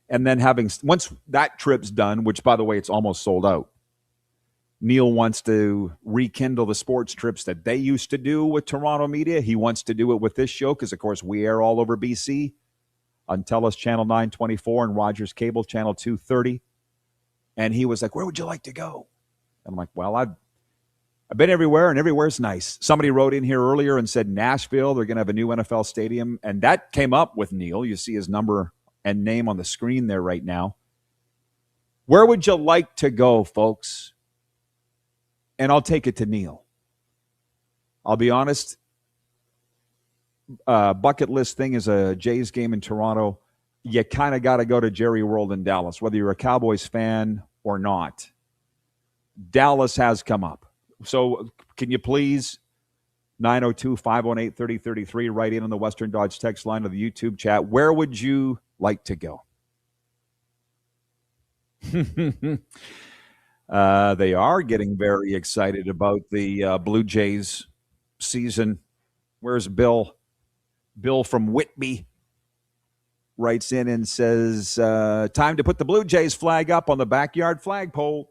And then once that trip's done, which, by the way, it's almost sold out, Neil wants to rekindle the sports trips that they used to do with Toronto media. He wants to do it with this show because, of course, we air all over BC on TELUS Channel 924 and Rogers Cable Channel 230. And he was like, where would you like to go? And I'm like, well, I've been everywhere, and everywhere's nice. Somebody wrote in here earlier and said Nashville, they're going to have a new NFL stadium. And that came up with Neil. You see his number and name on the screen there right now. Where would you like to go, folks? And I'll take it to Neil. I'll be honest, bucket list thing is a Jays game in Toronto. You kind of got to go to Jerry World in Dallas, whether you're a Cowboys fan or not. Dallas has come up. So can you please, 902-518-3033, write in on the Western Dodge text line of the YouTube chat. Where would you like to go? They are getting very excited about the Blue Jays season. Where's Bill? Bill from Whitby writes in and says, time to put the Blue Jays flag up on the backyard flagpole.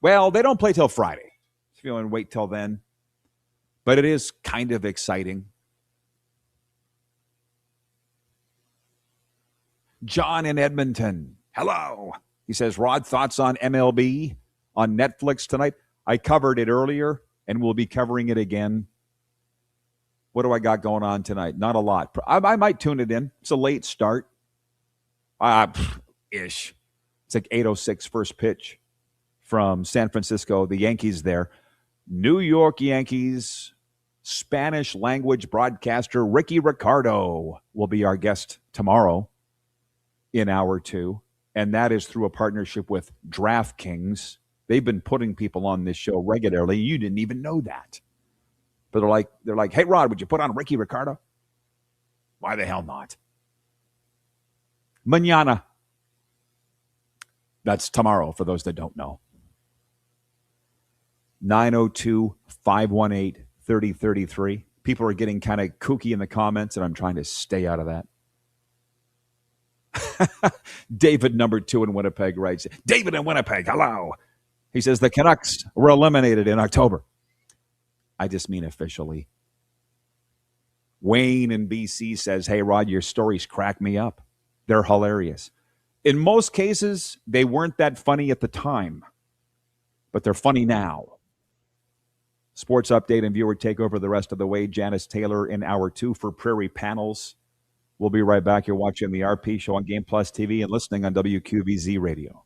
Well, they don't play till Friday. If you want to wait till then. But it is kind of exciting. John in Edmonton. Hello. He says, Rod, thoughts on MLB on Netflix tonight? I covered it earlier, and we'll be covering it again. What do I got going on tonight? Not a lot. I might tune it in. It's a late start. Ish. It's like 8:06 first pitch. from San Francisco, the Yankees there. New York Yankees Spanish language broadcaster Ricky Ricardo will be our guest tomorrow in hour 2. And that is through a partnership with DraftKings. They've been putting people on this show regularly. You didn't even know that. But they're like, hey, Rod, would you put on Ricky Ricardo? Why the hell not? Mañana. That's tomorrow, for those that don't know. 902-518-3033. People are getting kind of kooky in the comments, and I'm trying to stay out of that. David, number 2 in Winnipeg, writes, David in Winnipeg, hello. He says, the Canucks were eliminated in October. I just mean officially. Wayne in BC says, hey, Rod, your stories crack me up. They're hilarious. In most cases, they weren't that funny at the time, but they're funny now. Sports update and viewer takeover the rest of the way. Janice Taylor in hour 2 for Prairie Panels. We'll be right back. You're watching the RP Show on Game Plus TV and listening on WQVZ Radio.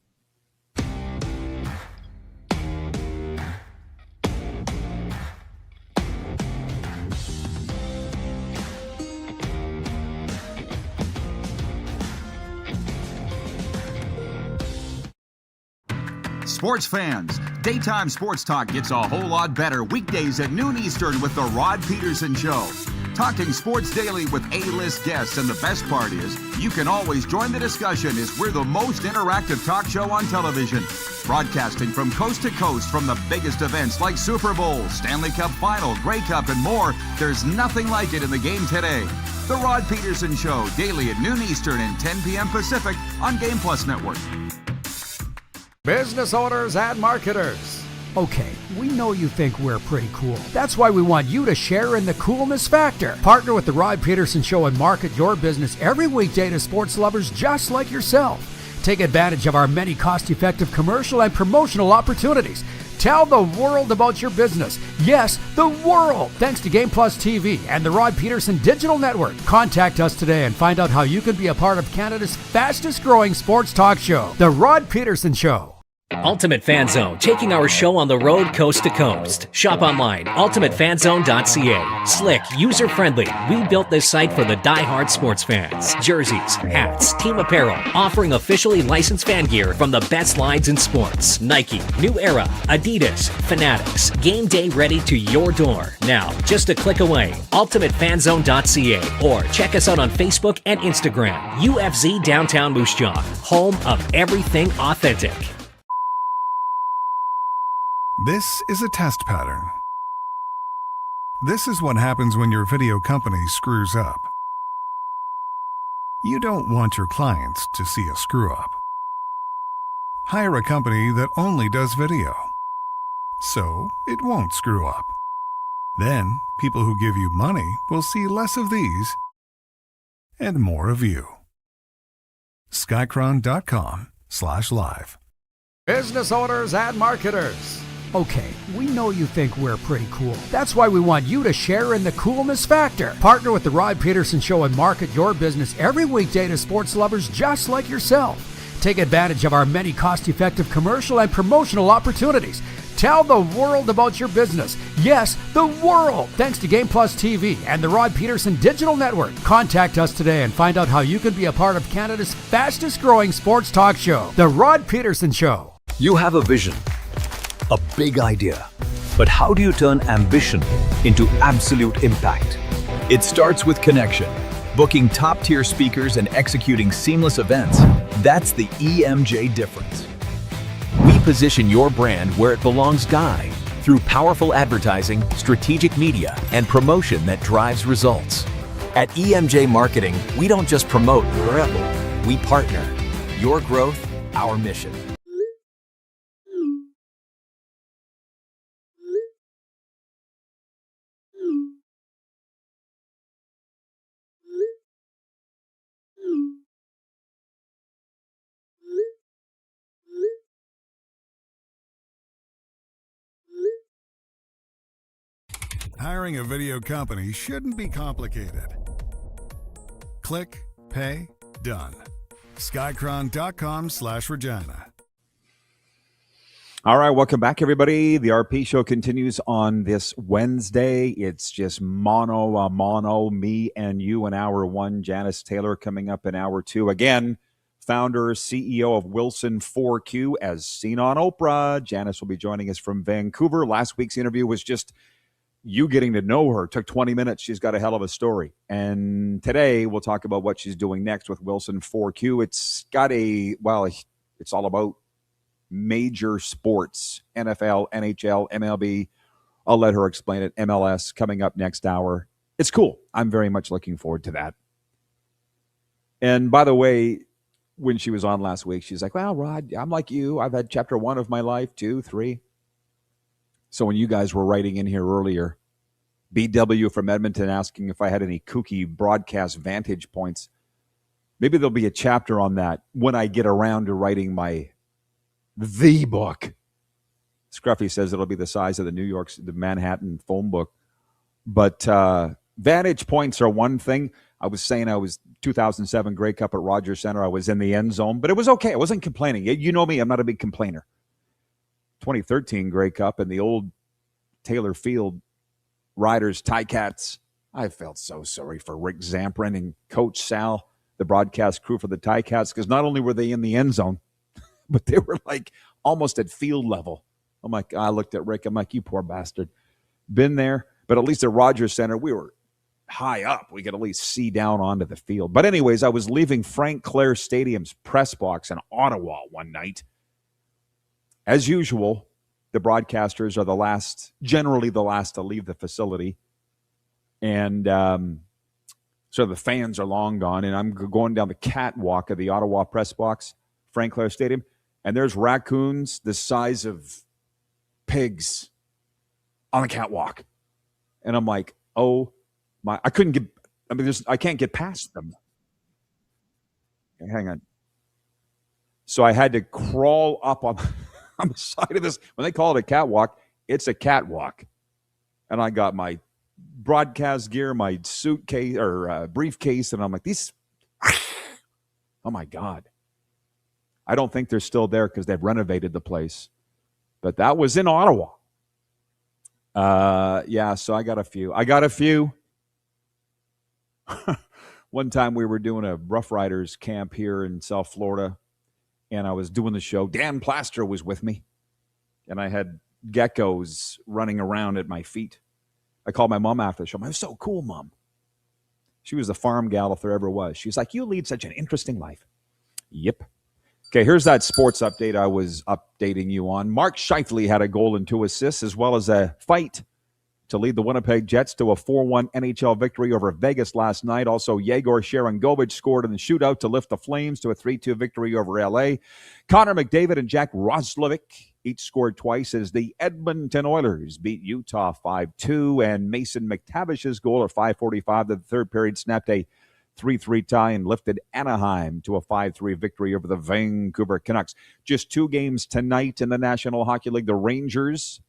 Sports fans, daytime sports talk gets a whole lot better weekdays at noon Eastern with The Rod Pedersen Show. Talking sports daily with A-list guests, and the best part is, you can always join the discussion as we're the most interactive talk show on television. Broadcasting from coast to coast from the biggest events like Super Bowl, Stanley Cup Final, Grey Cup, and more, there's nothing like it in the game today. The Rod Pedersen Show, daily at noon Eastern and 10 p.m. Pacific on Game Plus Network. Business owners and marketers. Okay, we know you think we're pretty cool. That's why we want you to share in the coolness factor. Partner with the Rod Pedersen Show and market your business every weekday to sports lovers just like yourself. Take advantage of our many cost-effective commercial and promotional opportunities. Tell the world about your business. Yes, the world. Thanks to Game Plus TV and the Rod Pedersen Digital Network. Contact us today and find out how you can be a part of Canada's fastest growing sports talk show, The Rod Pedersen Show. Ultimate Fan Zone, taking our show on the road coast to coast. Shop online, ultimatefanzone.ca. Slick, user-friendly. We built this site for the die-hard sports fans. Jerseys, hats, team apparel, offering officially licensed fan gear from the best lines in sports. Nike, New Era, Adidas, Fanatics. Game day ready to your door. Now, just a click away, ultimatefanzone.ca, or check us out on Facebook and Instagram. UFZ Downtown Moose Jaw, home of everything authentic. This is a test pattern. This is what happens when your video company screws up. You don't want your clients to see a screw up. Hire a company that only does video, so it won't screw up. Then, people who give you money will see less of these and more of you. Skycron.com/live. Business owners and marketers. Okay, we know you think we're pretty cool. That's why we want you to share in the coolness factor. Partner with the Rod Pedersen Show and market your business every weekday to sports lovers just like yourself. Take advantage of our many cost-effective commercial and promotional opportunities. Tell the world about your business. Yes, the world. Thanks to Game Plus TV and the Rod Pedersen Digital Network. Contact us today and find out how you can be a part of Canada's fastest growing sports talk show, The Rod Pedersen Show. You have a vision, a big idea, but how do you turn ambition into absolute impact? It starts with connection. Booking top-tier speakers and executing seamless events. That's the EMJ difference. We position your brand where it belongs, Guy, through powerful advertising, strategic media, and promotion that drives results. At EMJ Marketing, we don't just promote, we partner. Your growth, our mission. Hiring a video company shouldn't be complicated. Click, pay, done. Skycron.com/Regina. All right, welcome back, everybody. The RP show continues on this Wednesday. It's just mono a mono, me and you in hour one. Janice Taylor coming up in hour two. Again, founder, CEO of Wilson 4Q, as seen on Oprah. Janice will be joining us from Vancouver. Last week's interview was just you getting to know her. It took 20 minutes. She's got a hell of a story. And today we'll talk about what she's doing next with Wilson 4Q. It's all about major sports, NFL, NHL, MLB. I'll let her explain it. MLS coming up next hour. It's cool. I'm very much looking forward to that. And by the way, when she was on last week, she's like, well, Rod, I'm like you. I've had chapter 1 of my life, 2, 3. So when you guys were writing in here earlier, BW from Edmonton asking if I had any kooky broadcast vantage points, maybe there'll be a chapter on that when I get around to writing the book. Scruffy says it'll be the size of the Manhattan phone book. But vantage points are one thing. I was saying I was 2007 Grey Cup at Rogers Center. I was in the end zone, but it was okay. I wasn't complaining. You know me, I'm not a big complainer. 2013 Grey Cup and the old Taylor Field Riders, Ticats. I felt so sorry for Rick Zamprin and Coach Sal, the broadcast crew for the Ticats, because not only were they in the end zone, but they were like almost at field level. I'm like, I looked at Rick. I'm like, you poor bastard. Been there, but at least at Rogers Center, we were high up. We could at least see down onto the field. But anyways, I was leaving Frank Clair Stadium's press box in Ottawa one night. As usual, the broadcasters are generally the last to leave the facility. And so the fans are long gone, and I'm going down the catwalk of the Ottawa press box, Frank Clair Stadium, and there's raccoons the size of pigs on the catwalk. And I'm like, oh my, I can't get past them. Okay, hang on. So I had to crawl up on the side of this. When they call it a catwalk, it's a catwalk. And I got my broadcast gear, my suitcase or briefcase, and I'm like, oh my God. I don't think they're still there because they've renovated the place. But that was in Ottawa. So I got a few. One time we were doing a Rough Riders camp here in South Florida, and I was doing the show. Dan Plaster was with me, and I had geckos running around at my feet. I called my mom after the show. I was so cool, Mom. She was the farm gal if there ever was. She's like, you lead such an interesting life. Yep. Okay, here's that sports update I was updating you on. Mark Scheifele had a goal and 2 assists, as well as a fight to lead the Winnipeg Jets to a 4-1 NHL victory over Vegas last night. Also, Yegor Sharangovich scored in the shootout to lift the Flames to a 3-2 victory over LA. Connor McDavid and Jack Roslovic each scored twice as the Edmonton Oilers beat Utah 5-2, and Mason McTavish's goal at 5:45 of the third period snapped a 3-3 tie and lifted Anaheim to a 5-3 victory over the Vancouver Canucks. Just 2 games tonight in the National Hockey League. The Rangers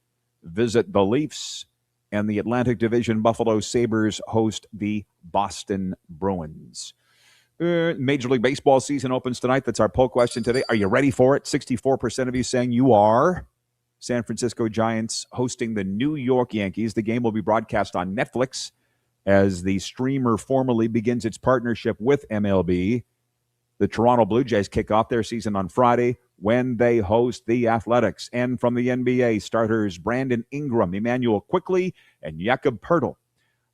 visit the Leafs, and the Atlantic Division Buffalo Sabres host the Boston Bruins. Major League Baseball season opens tonight. That's our poll question today. Are you ready for it? 64% of you saying you are. San Francisco Giants hosting the New York Yankees. The game will be broadcast on Netflix as the streamer formally begins its partnership with MLB. The Toronto Blue Jays kick off their season on Friday when they host the Athletics. And from the NBA, starters Brandon Ingram, Emmanuel Quickley, and Jakob Poeltl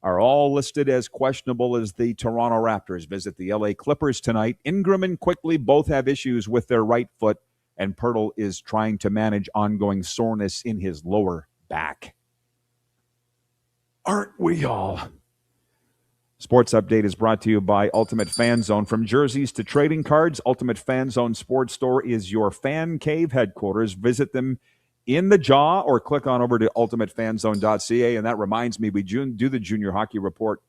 are all listed as questionable as the Toronto Raptors visit the LA Clippers tonight. Ingram and Quickley both have issues with their right foot, and Poeltl is trying to manage ongoing soreness in his lower back. Aren't we all? Sports Update is brought to you by Ultimate Fan Zone. From jerseys to trading cards, Ultimate Fan Zone Sports Store is your fan cave headquarters. Visit them in the Jaw or click on over to ultimatefanzone.ca. And that reminds me, we do the Junior Hockey Report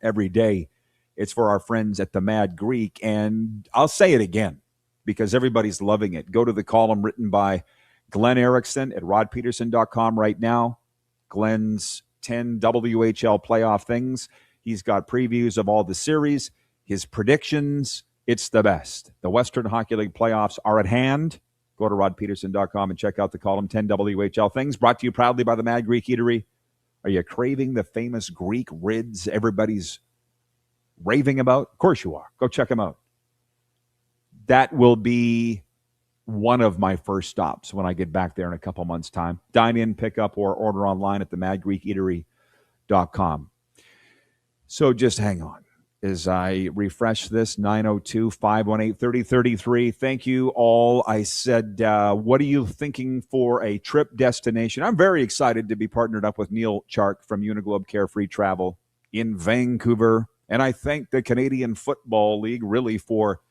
every day. It's for our friends at the Mad Greek. And I'll say it again because everybody's loving it. Go to the column written by Glenn Erickson at rodpeterson.com right now. Glenn's 10 WHL playoff things. He's got previews of all the series, his predictions. It's the best. The Western Hockey League playoffs are at hand. Go to rodpeterson.com and check out the column 10 WHL Things, brought to you proudly by the Mad Greek Eatery. Are you craving the famous Greek rids everybody's raving about? Of course you are. Go check them out. That will be one of my first stops when I get back there in a couple months' time. Dine in, pick up, or order online at themadgreekeatery.com. So just hang on as I refresh this. 902-518-3033. Thank you all. I said, what are you thinking for a trip destination? I'm very excited to be partnered up with Neil Chark from Uniglobe Carefree Travel in Vancouver. And I thank the Canadian Football League really for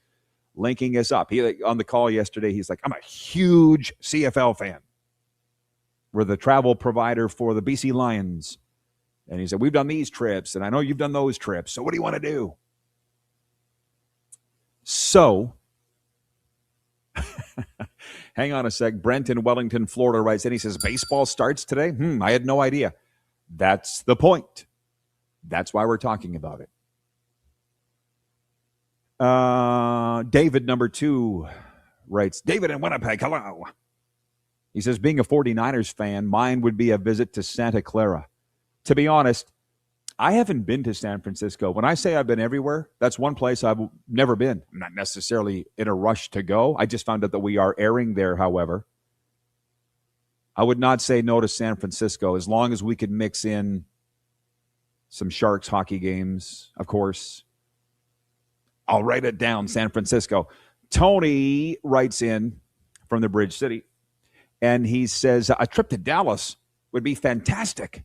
linking us up. He, on the call yesterday, he's like, I'm a huge CFL fan. We're the travel provider for the BC Lions. And he said, we've done these trips, and I know you've done those trips. So what do you want to do? So, hang on a sec. Brent in Wellington, Florida writes in. He says, baseball starts today? I had no idea. That's the point. That's why we're talking about it. David, number 2, writes, David in Winnipeg, hello. He says, being a 49ers fan, mine would be a visit to Santa Clara. To be honest, I haven't been to San Francisco. When I say I've been everywhere, that's one place I've never been. I'm not necessarily in a rush to go. I just found out that we are airing there, however. I would not say no to San Francisco as long as we could mix in some Sharks hockey games, of course. I'll write it down, San Francisco. Tony writes in from the Bridge City, and he says, a trip to Dallas would be fantastic.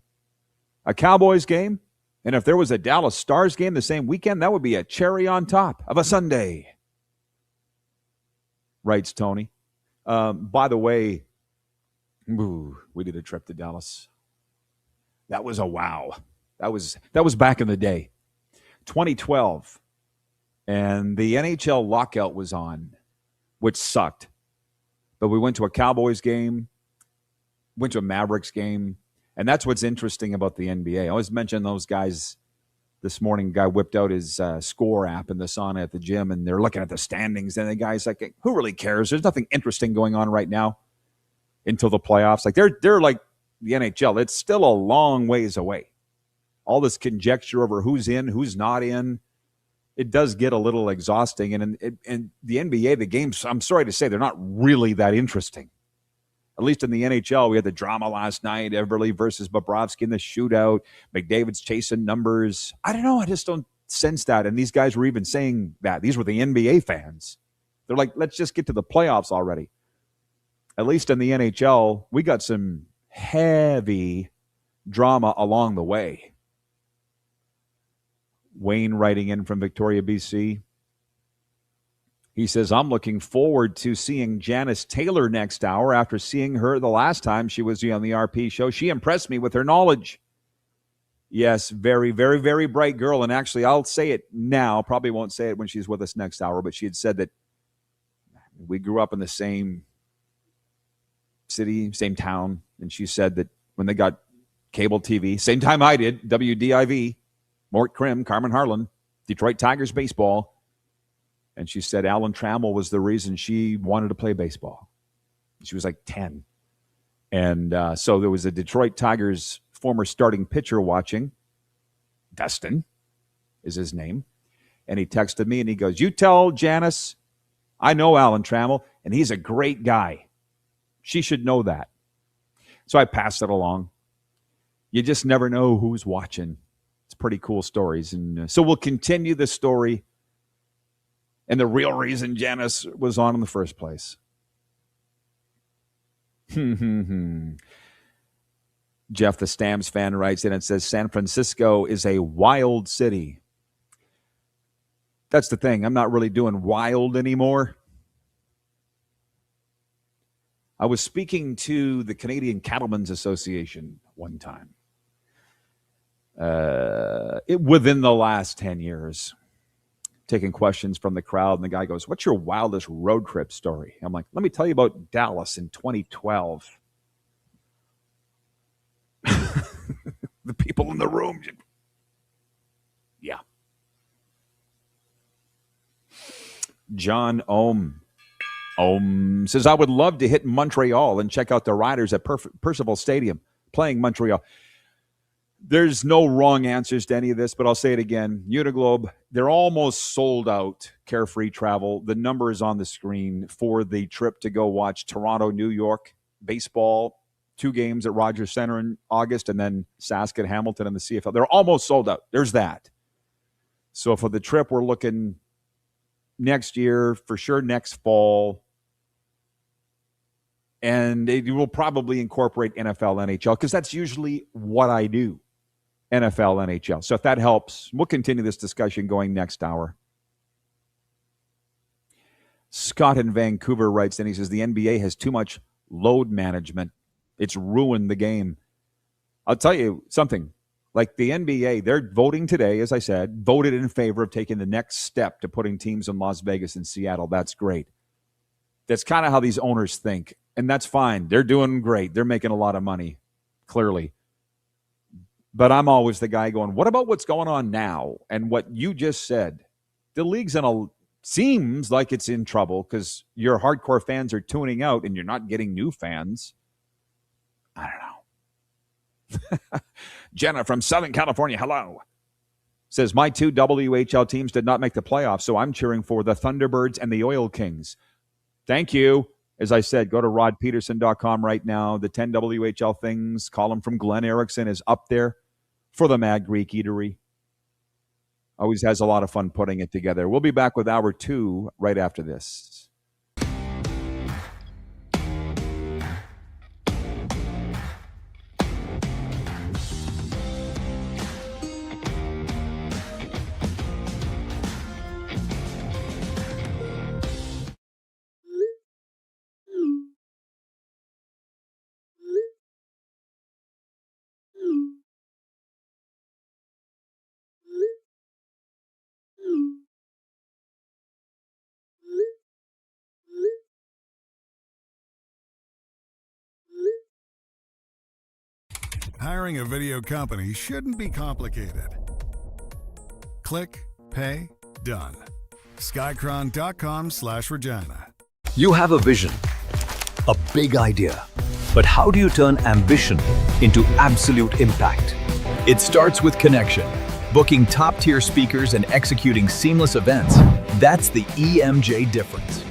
A Cowboys game, and if there was a Dallas Stars game the same weekend, that would be a cherry on top of a Sunday, writes Tony. By the way, we did a trip to Dallas. That was a wow. That was back in the day, 2012. And the NHL lockout was on, which sucked. But we went to a Cowboys game, went to a Mavericks game, and that's what's interesting about the NBA. I always mention those guys. This morning, guy whipped out his score app in the sauna at the gym, and they're looking at the standings, and the guy's like, who really cares? There's nothing interesting going on right now until the playoffs. Like they're like the NHL. It's still a long ways away. All this conjecture over who's in, who's not in. It does get a little exhausting. And the NBA, the games, I'm sorry to say, they're not really that interesting. At least in the NHL, we had the drama last night, Everly versus Bobrovsky in the shootout. McDavid's chasing numbers. I don't know. I just don't sense that. And these guys were even saying that. These were the NBA fans. They're like, let's just get to the playoffs already. At least in the NHL, we got some heavy drama along the way. Wayne writing in from Victoria, BC. He says, I'm looking forward to seeing Janice Taylor next hour after seeing her the last time she was on the RP show. She impressed me with her knowledge. Yes, very, very, very bright girl. And actually, I'll say it now. Probably won't say it when she's with us next hour, but she had said that we grew up in the same city, same town. And she said that when they got cable TV, same time I did, WDIV, Mort Krim, Carmen Harlan, Detroit Tigers baseball. And she said Alan Trammell was the reason she wanted to play baseball. She was like 10. And so there was a Detroit Tigers former starting pitcher watching. Dustin is his name. And he texted me and he goes, you tell Janice, I know Alan Trammell, and he's a great guy. She should know that. So I passed it along. You just never know who's watching. It's pretty cool stories. And so we'll continue the story and the real reason Janice was on in the first place. Jeff, the Stamps fan, writes in and says, San Francisco is a wild city. That's the thing. I'm not really doing wild anymore. I was speaking to the Canadian Cattlemen's Association one time. Within the last 10 years. Taking questions from the crowd, and the guy goes, what's your wildest road trip story? I'm like, let me tell you about Dallas in 2012. The people in the room. Yeah. John Ohm Says, I would love to hit Montreal and check out the Riders at Percival Stadium playing Montreal. There's no wrong answers to any of this, but I'll say it again. Uniglobe, they're almost sold out. Carefree Travel. The number is on the screen for the trip to go watch Toronto, New York baseball. 2 games at Rogers Center in August, and then Sask at Hamilton and the CFL. They're almost sold out. There's that. So for the trip, we're looking next year, for sure next fall. And it will probably incorporate NFL, NHL, because that's usually what I do, NFL, NHL. So if that helps, we'll continue this discussion going next hour. Scott in Vancouver writes, and he says, the NBA has too much load management. It's ruined the game. I'll tell you something. Like the NBA, they're voting today, as I said, voted in favor of taking the next step to putting teams in Las Vegas and Seattle. That's great. That's kind of how these owners think. And that's fine. They're doing great. They're making a lot of money, clearly. But I'm always the guy going, what about what's going on now? And what you just said, the league's seems like it's in trouble because your hardcore fans are tuning out and you're not getting new fans. I don't know. Jenna from Southern California, hello. Says, my 2 WHL teams did not make the playoffs, so I'm cheering for the Thunderbirds and the Oil Kings. Thank you. As I said, go to rodpeterson.com right now. The 10 WHL things column from Glenn Erickson is up there for the Mad Greek Eatery. Always has a lot of fun putting it together. We'll be back with hour 2 right after this. Hiring a video company shouldn't be complicated. Click, pay, done. Skycron.com/Regina. You have a vision, a big idea, but how do you turn ambition into absolute impact? It starts with connection. Booking top-tier speakers and executing seamless events, that's the EMJ difference.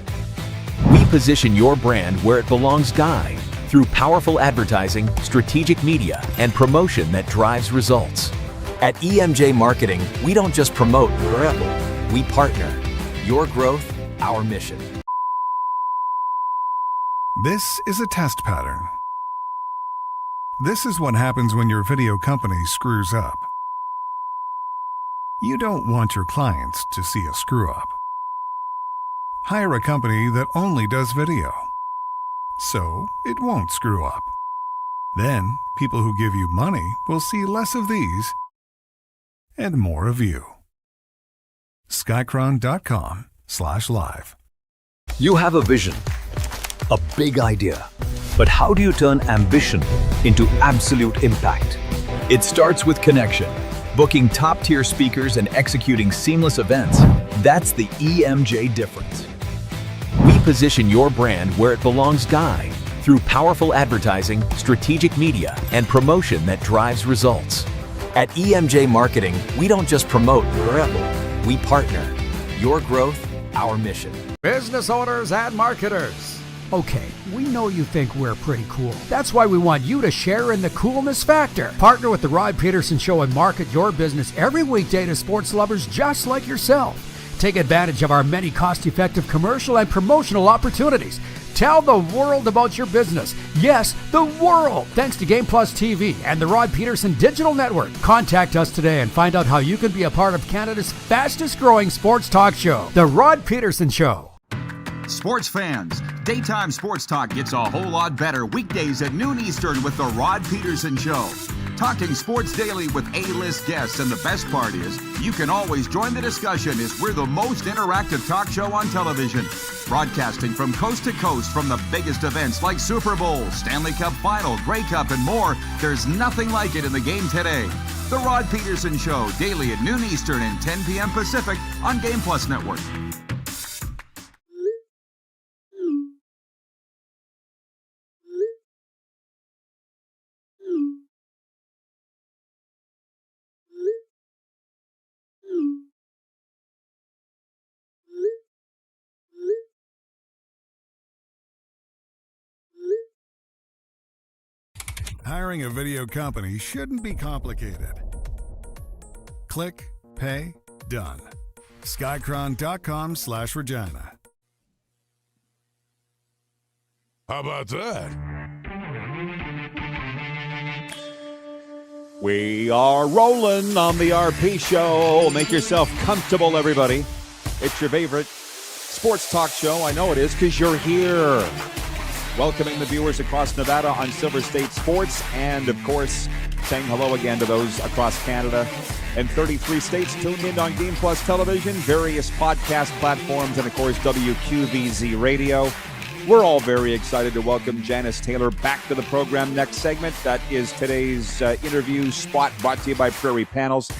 We position your brand where it belongs, Guy, through powerful advertising, strategic media, and promotion that drives results. At EMJ Marketing, we don't just promote, we partner. Your growth, our mission. This is a test pattern. This is what happens when your video company screws up. You don't want your clients to see a screw-up. Hire a company that only does video, so it won't screw up. Then, people who give you money will see less of these and more of you. Skycron.com/live. You have a vision, a big idea, but how do you turn ambition into absolute impact? It starts with connection. Booking top-tier speakers and executing seamless events, that's the EMJ difference. We position your brand where it belongs, Guy, through powerful advertising, strategic media, and promotion that drives results. At EMJ Marketing, we don't just promote, we partner. Your growth, our mission. Business owners and marketers. Okay, we know you think we're pretty cool. That's why we want you to share in the coolness factor. Partner with the Rod Pedersen Show and market your business every weekday to sports lovers just like yourself. Take advantage of our many cost-effective commercial and promotional opportunities. Tell the world about your business. Yes, the world. Thanks to Game Plus TV and the Rod Pedersen Digital Network. Contact us today and find out how you can be a part of Canada's fastest-growing sports talk show, The Rod Pedersen Show. Sports fans, daytime sports talk gets a whole lot better weekdays at noon Eastern with The Rod Pedersen Show. Talking sports daily with A-list guests, and the best part is, you can always join the discussion as we're the most interactive talk show on television. Broadcasting from coast to coast from the biggest events like Super Bowl, Stanley Cup Final, Grey Cup, and more, there's nothing like it in the game today. The Rod Pedersen Show, daily at noon Eastern and 10 p.m. Pacific on Game Plus Network. Hiring a video company shouldn't be complicated. Click, pay, done. Skycron.com/Regina. How about that? We are rolling on the RP show. Make yourself comfortable, everybody. It's your favorite sports talk show. I know it is because you're here. Welcoming the viewers across Nevada on Silver State Sports, and, of course, saying hello again to those across Canada and 33 states tuned in on Game Plus Television, various podcast platforms, and, of course, WQVZ Radio. We're all very excited to welcome Janice Taylor back to the program. Next segment, that is today's interview spot brought to you by Prairie Panels.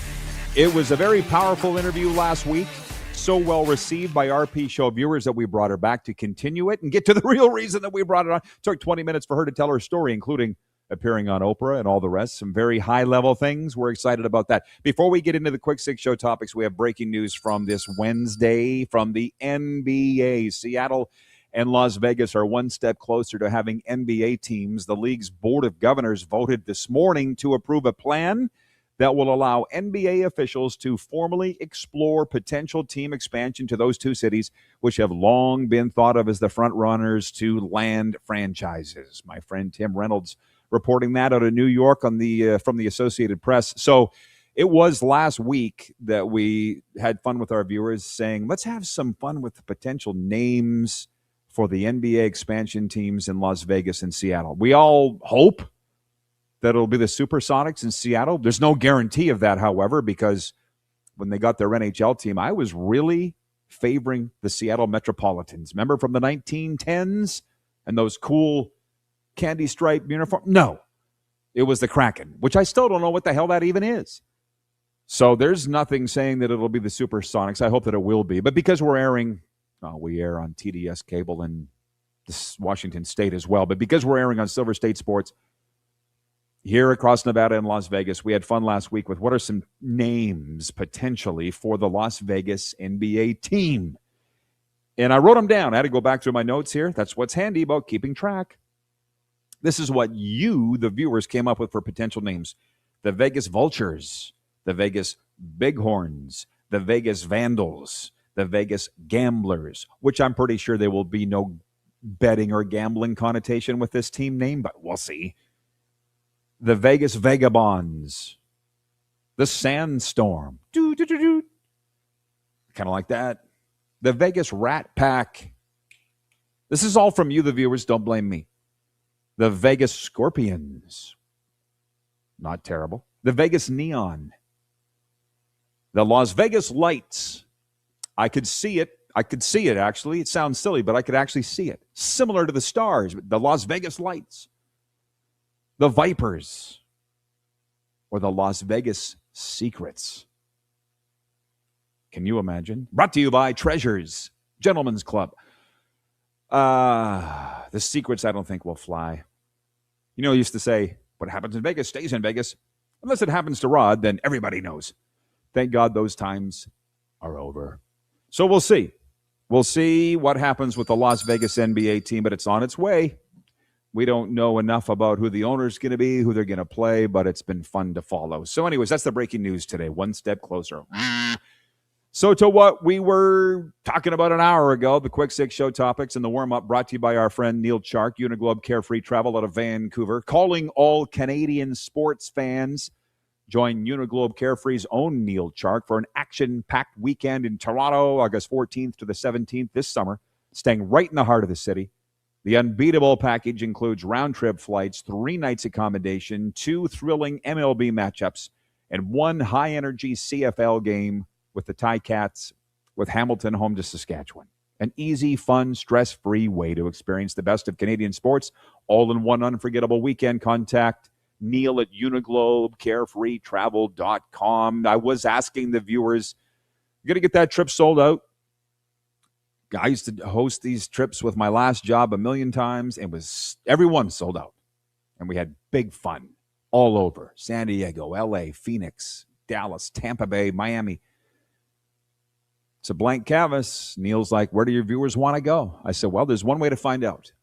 It was a very powerful interview last week. So well received by RP show viewers that we brought her back to continue it and get to the real reason that we brought her on. It took 20 minutes for her to tell her story, including appearing on Oprah and all the rest. Some very high-level things. We're excited about that. Before we get into the quick six show topics, we have breaking news from this Wednesday from the NBA. Seattle and Las Vegas are one step closer to having NBA teams. The league's Board of Governors voted this morning to approve a plan that will allow NBA officials to formally explore potential team expansion to those two cities, which have long been thought of as the front runners to land franchises. My friend Tim Reynolds reporting that out of New York on from the Associated Press. So it was last week that we had fun with our viewers saying, let's have some fun with the potential names for the NBA expansion teams in Las Vegas and Seattle. We all hope that it'll be the Supersonics in Seattle. There's no guarantee of that, however, because when they got their NHL team, I was really favoring the Seattle Metropolitans. Remember from the 1910s and those cool candy stripe uniform? No, it was the Kraken, which I still don't know what the hell that even is. So there's nothing saying that it'll be the Supersonics. I hope that it will be. But because we're airing, we air on TDS cable and Washington State as well, but because we're airing on Silver State Sports, here across Nevada and Las Vegas, we had fun last week with what are some names potentially for the Las Vegas NBA team. And I wrote them down. I had to go back through my notes here. That's what's handy about keeping track. This is what you, the viewers, came up with for potential names. The Vegas Vultures, the Vegas Bighorns, the Vegas Vandals, the Vegas Gamblers, which I'm pretty sure there will be no betting or gambling connotation with this team name, but we'll see. The Vegas Vagabonds, the Sandstorm, kind of like that. The Vegas Rat Pack. This is all from you, the viewers. Don't blame me. The Vegas Scorpions, not terrible. The Vegas Neon. The Las Vegas Lights. I could see it, actually. It sounds silly, but I could actually see it. Similar to the Stars, the Las Vegas Lights. The Vipers, or the Las Vegas Secrets. Can you imagine? Brought to you by Treasures Gentlemen's Club. The Secrets I don't think will fly. You know, I used to say, what happens in Vegas stays in Vegas. Unless it happens to Rod, then everybody knows. Thank God those times are over. So we'll see. We'll see what happens with the Las Vegas NBA team, but it's on its way. We don't know enough about who the owner's going to be, who they're going to play, but it's been fun to follow. So anyways, that's the breaking news today. One step closer. So to what we were talking about an hour ago, the quick six show topics and the warm-up brought to you by our friend Neil Chark, Uniglobe Carefree Travel out of Vancouver. Calling all Canadian sports fans. Join Uniglobe Carefree's own Neil Chark for an action-packed weekend in Toronto, August 14th to the 17th this summer, staying right in the heart of the city. The unbeatable package includes round-trip flights, 3 nights accommodation, 2 thrilling MLB matchups, and 1 high-energy CFL game with the Ticats with Hamilton home to Saskatchewan. An easy, fun, stress-free way to experience the best of Canadian sports, all in one unforgettable weekend. Contact Neil at UniglobeCarefreeTravel.com. I was asking the viewers, you're going to get that trip sold out? I used to host these trips with my last job a million times, and everyone sold out. And we had big fun all over. San Diego, LA, Phoenix, Dallas, Tampa Bay, Miami. It's a blank canvas. Neil's like, where do your viewers want to go? I said, well, there's one way to find out.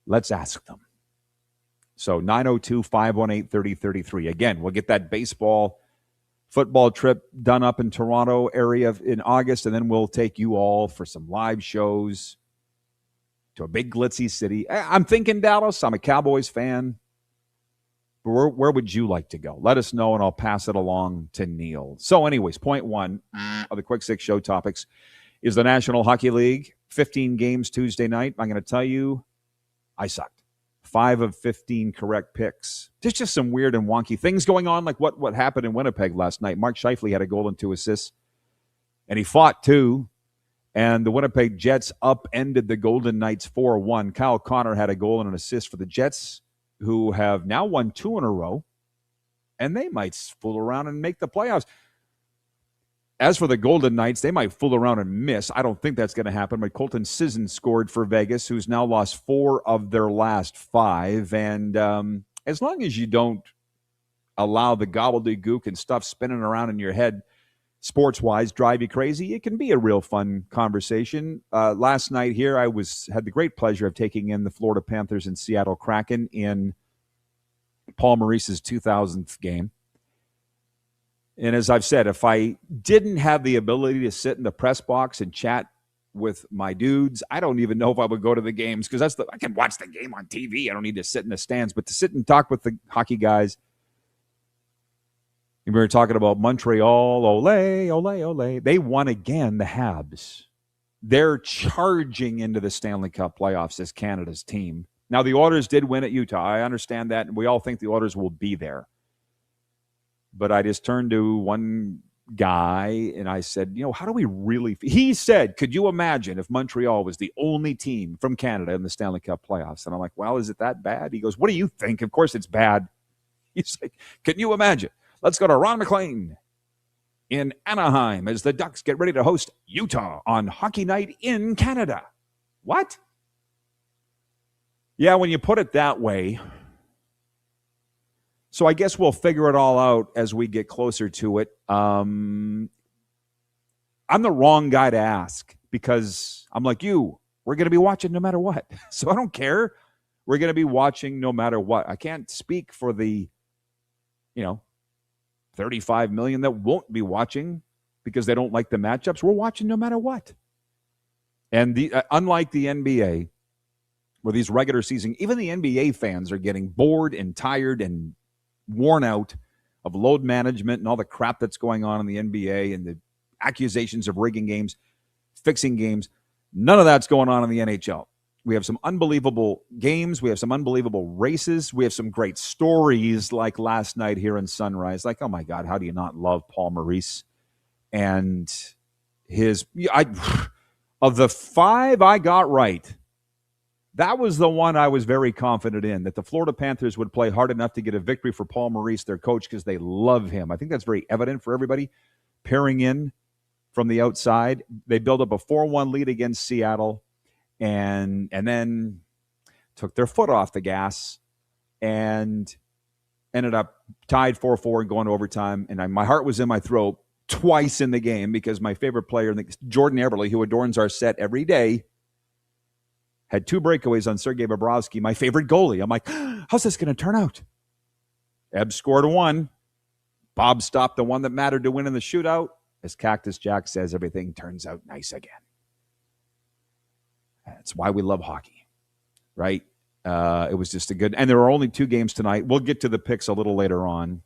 Let's ask them. So 902-518-3033. Again, we'll get that baseball, football trip done up in Toronto area in August, and then we'll take you all for some live shows to a big glitzy city. I'm thinking Dallas. I'm a Cowboys fan. But where would you like to go? Let us know, and I'll pass it along to Neil. So anyways, point one of the Quick Six show topics is the National Hockey League. 15 games Tuesday night. I'm going to tell you, I sucked. 5 of 15 correct picks. There's just some weird and wonky things going on, like what happened in Winnipeg last night. Mark Scheifele had a goal and 2 assists, and he fought too. And the Winnipeg Jets upended the Golden Knights 4-1. Kyle Connor had a goal and an assist for the Jets, who have now won 2 in a row, and they might fool around and make the playoffs. As for the Golden Knights, they might fool around and miss. I don't think that's going to happen, but Colton Sisson scored for Vegas, who's now lost 4 of their last 5. And as long as you don't allow the gobbledygook and stuff spinning around in your head sports-wise drive you crazy, it can be a real fun conversation. Last night here, I had the great pleasure of taking in the Florida Panthers and Seattle Kraken in Paul Maurice's 2000th game. And as I've said, if I didn't have the ability to sit in the press box and chat with my dudes, I don't even know if I would go to the games, because I can watch the game on TV. I don't need to sit in the stands. But to sit and talk with the hockey guys, we were talking about Montreal, Ole, Ole, Ole. They won again, the Habs. They're charging into the Stanley Cup playoffs as Canada's team. Now, the Oilers did win at Utah. I understand that, and we all think the Oilers will be there. But I just turned to one guy, and I said, how do we really he said, could you imagine if Montreal was the only team from Canada in the Stanley Cup playoffs? And I'm like, well, is it that bad? He goes, what do you think? Of course it's bad. He's like, can you imagine? Let's go to Ron McLean in Anaheim as the Ducks get ready to host Utah on Hockey Night in Canada. What? Yeah, when you put it that way. So I guess we'll figure it all out as we get closer to it. I'm the wrong guy to ask, because I'm like you. We're going to be watching no matter what. So I don't care. We're going to be watching no matter what. I can't speak for the, 35 million that won't be watching because they don't like the matchups. We're watching no matter what. And unlike the NBA, where these regular season, even the NBA fans are getting bored and tired and worn out of load management and all the crap that's going on in the NBA and the accusations of rigging games, fixing games. None of that's going on in the NHL. We have some unbelievable games. We have some unbelievable races. We have some great stories like last night here in Sunrise. Like, oh my God, how do you not love Paul Maurice? And of the 5 I got right, that was the one I was very confident in, that the Florida Panthers would play hard enough to get a victory for Paul Maurice, their coach, because they love him. I think that's very evident for everybody. Pairing in from the outside, they built up a 4-1 lead against Seattle, and then took their foot off the gas and ended up tied 4-4 and going to overtime. And my heart was in my throat twice in the game, because my favorite player, Jordan Eberle, who adorns our set every day, had 2 breakaways on Sergei Bobrovsky, my favorite goalie. I'm like, how's this going to turn out? Ebb scored 1. Bob stopped the one that mattered to win in the shootout. As Cactus Jack says, everything turns out nice again. That's why we love hockey, right? It was just a good... And there are only 2 games tonight. We'll get to the picks a little later on.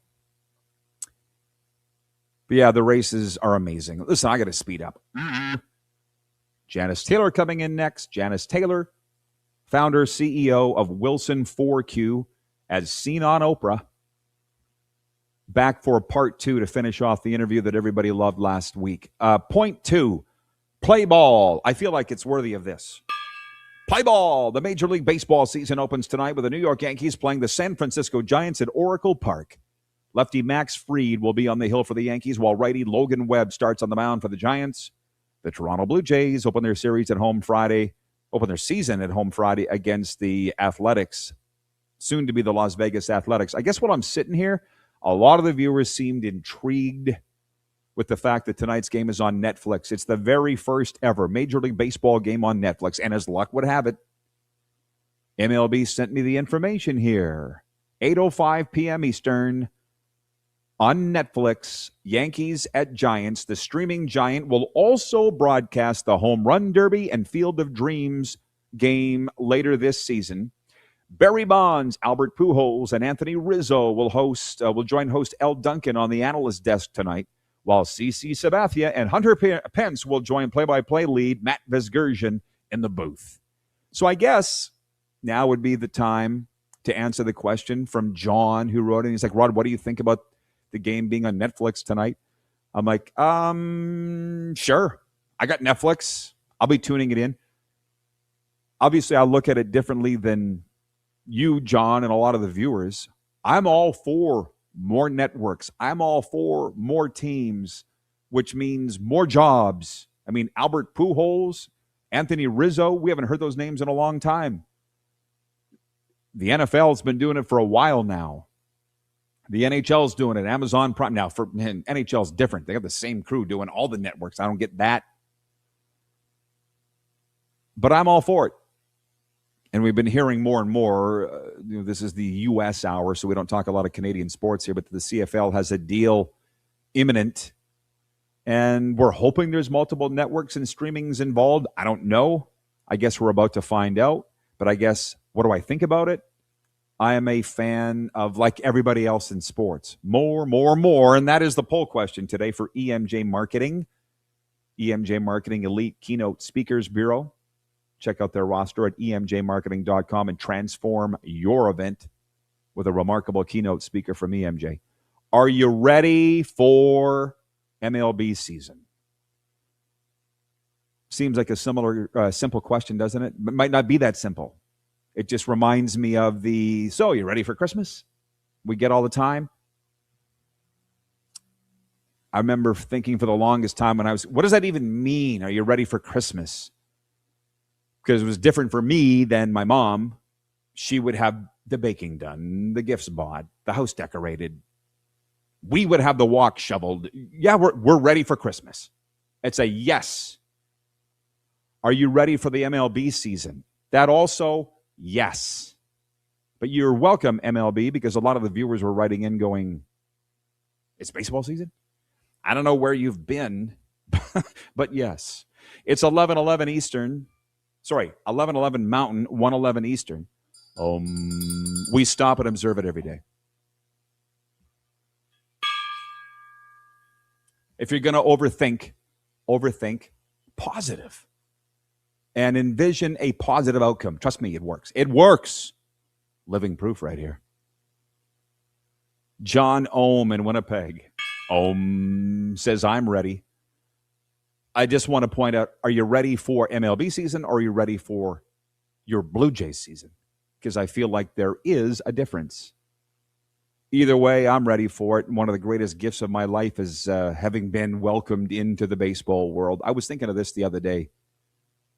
But yeah, the races are amazing. Listen, I got to speed up. Janice Taylor coming in next. Janice Taylor, founder, CEO of Wilson 4Q, as seen on Oprah. Back for part 2 to finish off the interview that everybody loved last week. Point 2, play ball. I feel like it's worthy of this. Play ball. The Major League Baseball season opens tonight with the New York Yankees playing the San Francisco Giants at Oracle Park. Lefty Max Fried will be on the hill for the Yankees, while righty Logan Webb starts on the mound for the Giants. The Toronto Blue Jays open their season at home Friday against the Athletics, soon to be the Las Vegas Athletics. I guess while I'm sitting here, a lot of the viewers seemed intrigued with the fact that tonight's game is on Netflix. It's the very first ever Major League Baseball game on Netflix, and as luck would have it, MLB sent me the information here. 8:05 p.m. Eastern on Netflix, Yankees at Giants. The streaming giant will also broadcast the Home Run Derby and Field of Dreams game later this season. Barry Bonds, Albert Pujols, and Anthony Rizzo will join host El Duncan on the analyst desk tonight, while CC Sabathia and Hunter Pence will join play-by-play lead Matt Vesgersian in the booth. So I guess now would be the time to answer the question from John, who wrote in. He's like, Rod, what do you think about the game being on Netflix tonight? I'm like, sure. I got Netflix. I'll be tuning it in. Obviously, I'll look at it differently than you, John, and a lot of the viewers. I'm all for more networks. I'm all for more teams, which means more jobs. I mean, Albert Pujols, Anthony Rizzo, we haven't heard those names in a long time. The NFL's been doing it for a while now. The NHL's doing it. Amazon Prime. Now, for NHL's different. They have the same crew doing all the networks. I don't get that. But I'm all for it. And we've been hearing more and more, this is the U.S. hour, so we don't talk a lot of Canadian sports here, but the CFL has a deal imminent. And we're hoping there's multiple networks and streamings involved. I don't know. I guess we're about to find out. But I guess, what do I think about it? I am a fan of, like everybody else in sports, more. And that is the poll question today for EMJ Marketing. EMJ Marketing Elite Keynote Speakers Bureau. Check out their roster at emjmarketing.com and transform your event with a remarkable keynote speaker from EMJ. Are you ready for MLB season? Seems like a simple question, doesn't it? It might not be that simple. It just reminds me of so you ready for Christmas? We get all the time. I remember thinking for the longest time what does that even mean? Are you ready for Christmas? Because it was different for me than my mom. She would have the baking done, the gifts bought, the house decorated. We would have the walk shoveled. Yeah, we're ready for Christmas. It's a yes. Are you ready for the MLB season? That also, yes. But you're welcome, MLB, because a lot of the viewers were writing in going, it's baseball season? I don't know where you've been, but yes. It's 11:11 Eastern. Sorry, 11:11 Mountain, 1:11 Eastern. We stop and observe it every day. If you're going to overthink positive and envision a positive outcome. Trust me, it works. It works. Living proof right here. John Ohm in Winnipeg. Ohm says, I'm ready. I just want to point out, are you ready for MLB season or are you ready for your Blue Jays season? Because I feel like there is a difference. Either way, I'm ready for it. One of the greatest gifts of my life is having been welcomed into the baseball world. I was thinking of this the other day,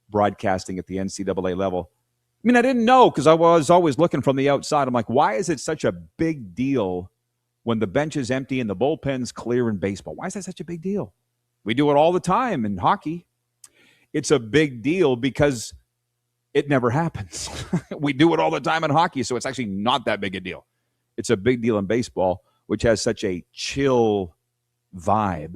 broadcasting at the NCAA level. I mean, I didn't know because I was always looking from the outside. I'm like, why is it such a big deal when the bench is empty and the bullpen's clear in baseball? Why is that such a big deal? We do it all the time in hockey. It's a big deal because it never happens. We do it all the time in hockey, so it's actually not that big a deal. It's a big deal in baseball, which has such a chill vibe.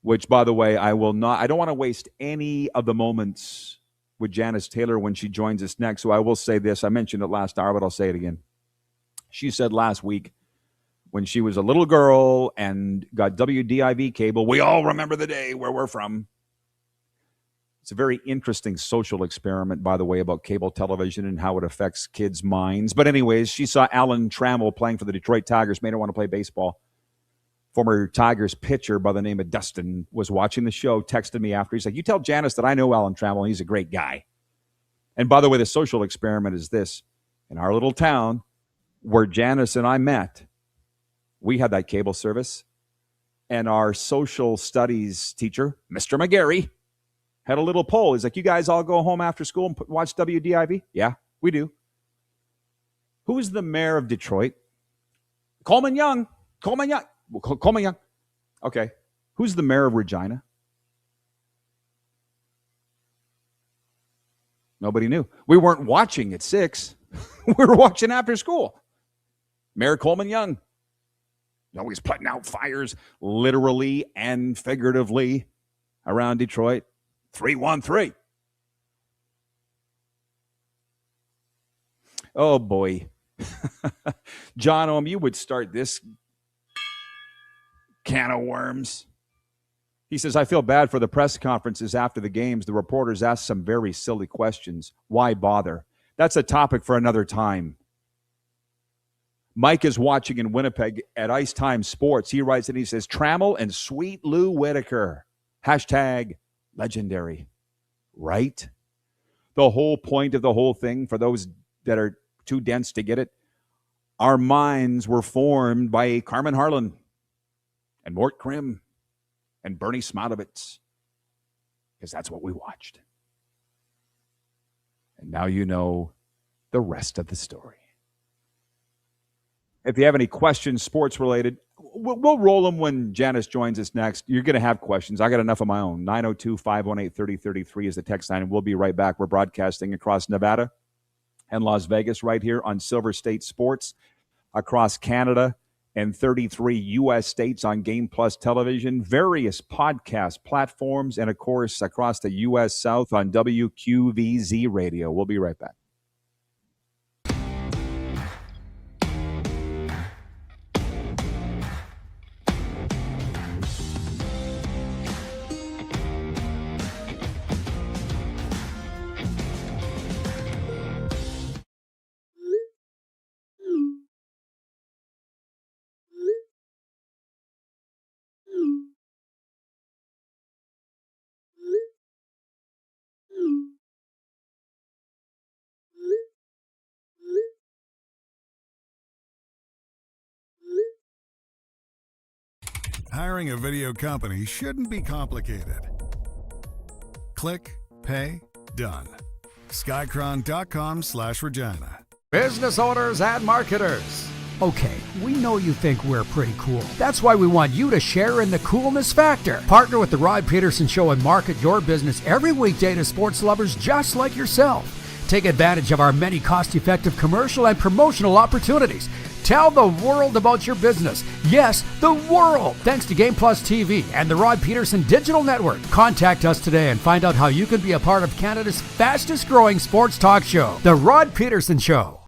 Which, by the way, I don't want to waste any of the moments with Janice Taylor when she joins us next. So I will say this. I mentioned it last hour, but I'll say it again. She said last week, when she was a little girl and got WDIV cable, we all remember the day where we're from. It's a very interesting social experiment, by the way, about cable television and how it affects kids' minds. But anyways, she saw Alan Trammell playing for the Detroit Tigers, made her want to play baseball. Former Tigers pitcher by the name of Dustin was watching the show, texted me after. He's like, you tell Janice that I know Alan Trammell. He's a great guy. And by the way, the social experiment is this. In our little town where Janice and I met, we had that cable service, and our social studies teacher, Mr. McGarry, had a little poll. He's like, you guys all go home after school and watch WDIV? Yeah, we do. Who is the mayor of Detroit? Coleman Young. Coleman Young. Okay. Who's the mayor of Regina? Nobody knew. We weren't watching at 6. We were watching after school. Mayor Coleman Young, always putting out fires, literally and figuratively, around Detroit. 313. Oh, boy. John Ohm, you would start this can of worms. He says, I feel bad for the press conferences after the games. The reporters ask some very silly questions. Why bother? That's a topic for another time. Mike is watching in Winnipeg at Ice Time Sports. He writes and he says, Trammell and Sweet Lou Whitaker. Hashtag legendary. Right? The whole point of the whole thing, for those that are too dense to get it, our minds were formed by Carmen Harlan and Mort Krim and Bernie Smatovitz, because that's what we watched. And now you know the rest of the story. If you have any questions, sports related, we'll roll them when Janice joins us next. You're going to have questions. I got enough of my own. 902-518-3033 is the text line, and we'll be right back. We're broadcasting across Nevada and Las Vegas right here on Silver State Sports, across Canada and 33 U.S. states on Game Plus television, various podcast platforms, and, of course, across the U.S. South on WQVZ radio. We'll be right back. Hiring a video company shouldn't be complicated. Click, pay, done. Skycron.com/Regina. Business owners and marketers. Okay, we know you think we're pretty cool. That's why we want you to share in the coolness factor. Partner with the Rod Pedersen Show and market your business every weekday to sports lovers just like yourself. Take advantage of our many cost-effective commercial and promotional opportunities. Tell the world about your business. Yes, the world. Thanks to Game Plus TV and the Rod Pedersen Digital Network. Contact us today and find out how you can be a part of Canada's fastest growing sports talk show, The Rod Pedersen Show.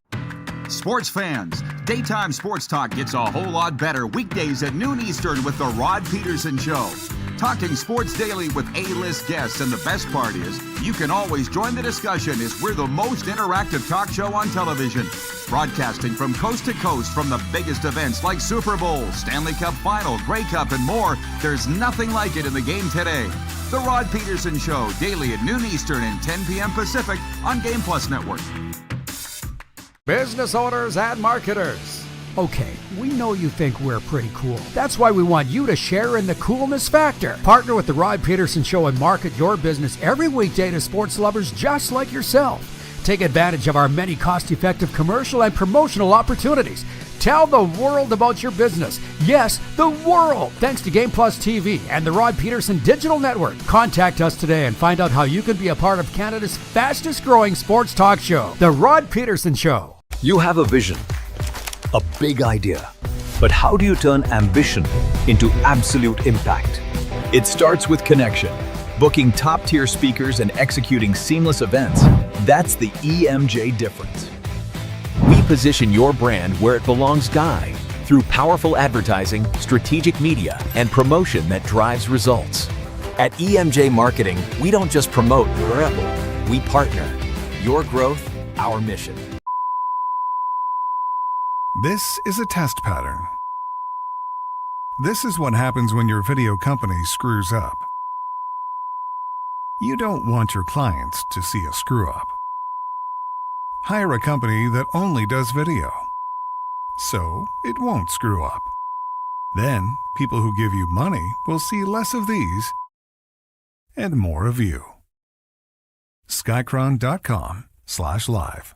Sports fans, daytime sports talk gets a whole lot better weekdays at noon Eastern with the Rod Pedersen Show. Talking sports daily with A-list guests, and the best part is you can always join the discussion as we're the most interactive talk show on television. Broadcasting from coast to coast from the biggest events like Super Bowl, Stanley Cup Final, Grey Cup, and more. There's nothing like it in the game today. The Rod Pedersen Show, daily at noon Eastern and 10 p.m. Pacific on Game Plus Network. Business owners and marketers. Okay, we know you think we're pretty cool. That's why we want you to share in the coolness factor. Partner with the Rod Pedersen Show and market your business every weekday to sports lovers just like yourself. Take advantage of our many cost-effective commercial and promotional opportunities. Tell the world about your business. Yes, the world. Thanks to Game Plus TV and the Rod Pedersen Digital Network. Contact us today and find out how you can be a part of Canada's fastest growing sports talk show, The Rod Pedersen Show. You have a vision, a big idea, but how do you turn ambition into absolute impact? It starts with connection. Booking top-tier speakers and executing seamless events, that's the EMJ difference. We position your brand where it belongs, Guy, through powerful advertising, strategic media, and promotion that drives results. At EMJ Marketing, we don't just promote your effort, we partner. Your growth, our mission. This is a test pattern. This is what happens when your video company screws up. You don't want your clients to see a screw up. Hire a company that only does video, so it won't screw up. Then, people who give you money will see less of these and more of you. Skycron.com/live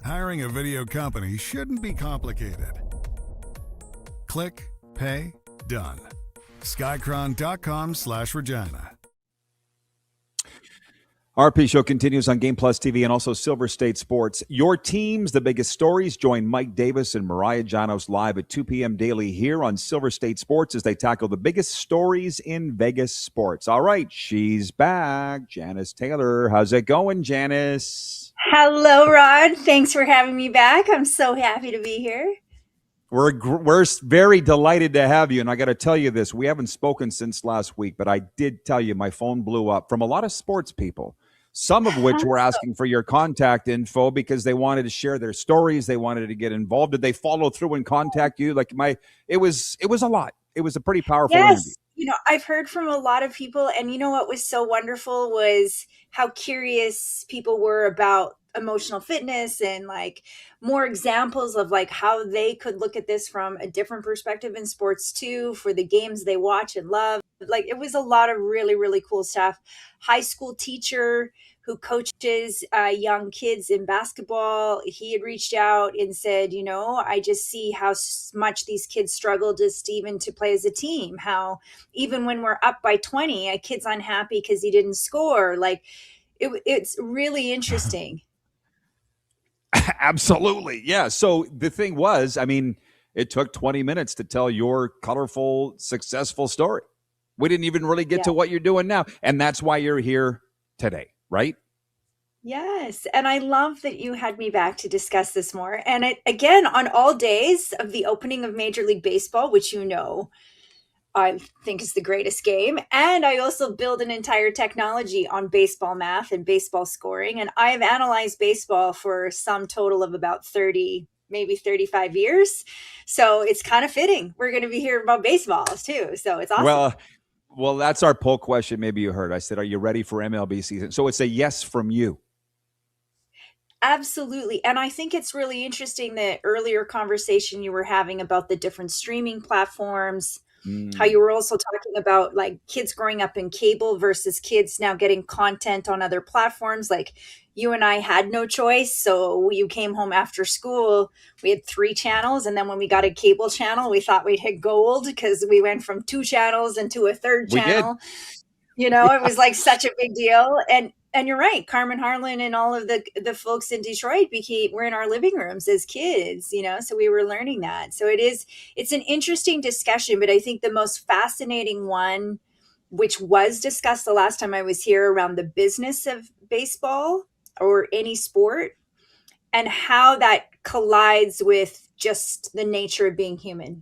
Hiring a video company shouldn't be complicated. Click, pay, done. Skycron.com/Regina. RP Show continues on Game Plus TV and also Silver State Sports. Your teams, the biggest stories. Join Mike Davis and Mariah Janos live at 2 p.m. daily here on Silver State Sports as they tackle the biggest stories in Vegas sports. All right, she's back. Janice Taylor. How's it going, Janice? Hello, Rod. Thanks for having me back. I'm so happy to be here. We're very delighted to have you, and I got to tell you this. We haven't spoken since last week, but I did tell you my phone blew up from a lot of sports people, some of which were asking for your contact info because they wanted to share their stories. They wanted to get involved. Did they follow through and contact you? It was a lot. It was a pretty powerful interview. I've heard from a lot of people, and what was so wonderful was how curious people were about emotional fitness and more examples of how they could look at this from a different perspective in sports too, for the games they watch and love. It was a lot of really, really cool stuff. High school teacher who coaches young kids in basketball. He had reached out and said, I just see how much these kids struggle just even to play as a team. How even when we're up by 20, a kid's unhappy because he didn't score. It's really interesting. Absolutely. Yeah. So the thing was, it took 20 minutes to tell your colorful, successful story. We didn't even really get to what you're doing now. And that's why you're here today, right? Yes. And I love that you had me back to discuss this more. And again, on all days of the opening of Major League Baseball, which I think is the greatest game. And I also build an entire technology on baseball math and baseball scoring. And I've analyzed baseball for some total of about 30, maybe 35 years. So it's kind of fitting. We're going to be hearing about baseballs too. So it's awesome. Well, that's our poll question. Maybe you heard. I said, are you ready for MLB season? So it's a yes from you. Absolutely. And I think it's really interesting the earlier conversation you were having about the different streaming platforms. How you were also talking about kids growing up in cable versus kids now getting content on other platforms. You and I had no choice. So you came home after school, we had 3 channels. And then when we got a cable channel, we thought we'd hit gold because we went from 2 channels into a 3rd channel. It was such a big deal. And you're right, Carmen Harlan and all of the folks in Detroit were in our living rooms as kids, so we were learning that. So it's an interesting discussion, but I think the most fascinating one, which was discussed the last time I was here, around the business of baseball or any sport and how that collides with just the nature of being human.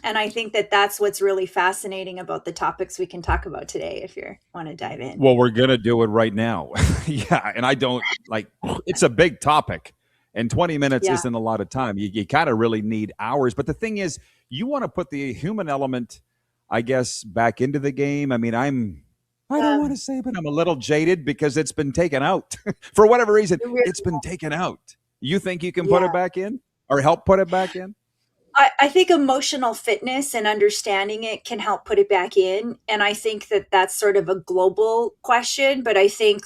And I think that's what's really fascinating about the topics we can talk about today, if you want to dive in. Well, we're going to do it right now. Yeah. And I don't it's a big topic and 20 minutes isn't a lot of time. You kind of really need hours. But the thing is, you want to put the human element, I guess, back into the game. I don't want to say, but I'm a little jaded because it's been taken out for whatever reason. It's been taken out. You think you can put it back in or help put it back in? I think emotional fitness and understanding it can help put it back in. And I think that's sort of a global question, but I think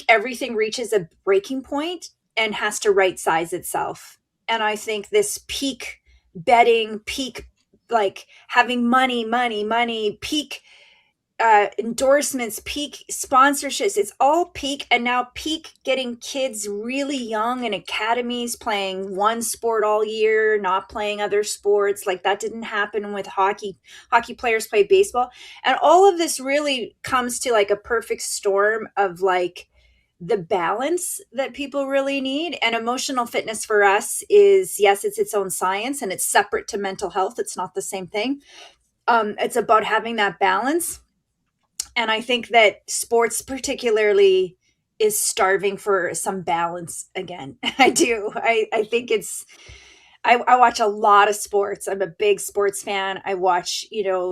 everything reaches a breaking point and has to right size itself. And I think this peak betting, peak, having money, peak endorsements, peak sponsorships, it's all peak. And now peak getting kids really young in academies playing one sport all year, not playing other sports. That didn't happen with hockey. Hockey players play baseball. And all of this really comes to a perfect storm of the balance that people really need. And emotional fitness for us is, yes, it's its own science and it's separate to mental health. It's not the same thing. It's about having that balance. And I think that sports particularly is starving for some balance again. I do. I think I watch a lot of sports. I'm a big sports fan. I watch,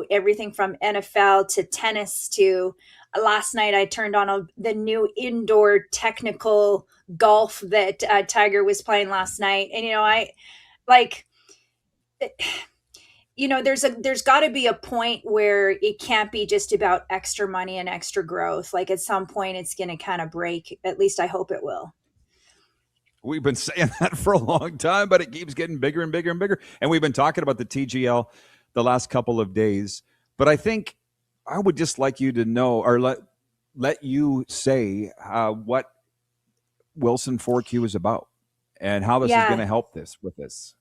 everything from NFL to tennis to last night I turned on the new indoor technical golf that Tiger was playing last night. And, there's got to be a point where it can't be just about extra money and extra growth. At some point it's going to kind of break. At least I hope it will. We've been saying that for a long time, but it keeps getting bigger and bigger and bigger. And we've been talking about the TGL the last couple of days. But I think I would just like you to know, or let you say what Wilson 4Q is about and how this is going to help with this.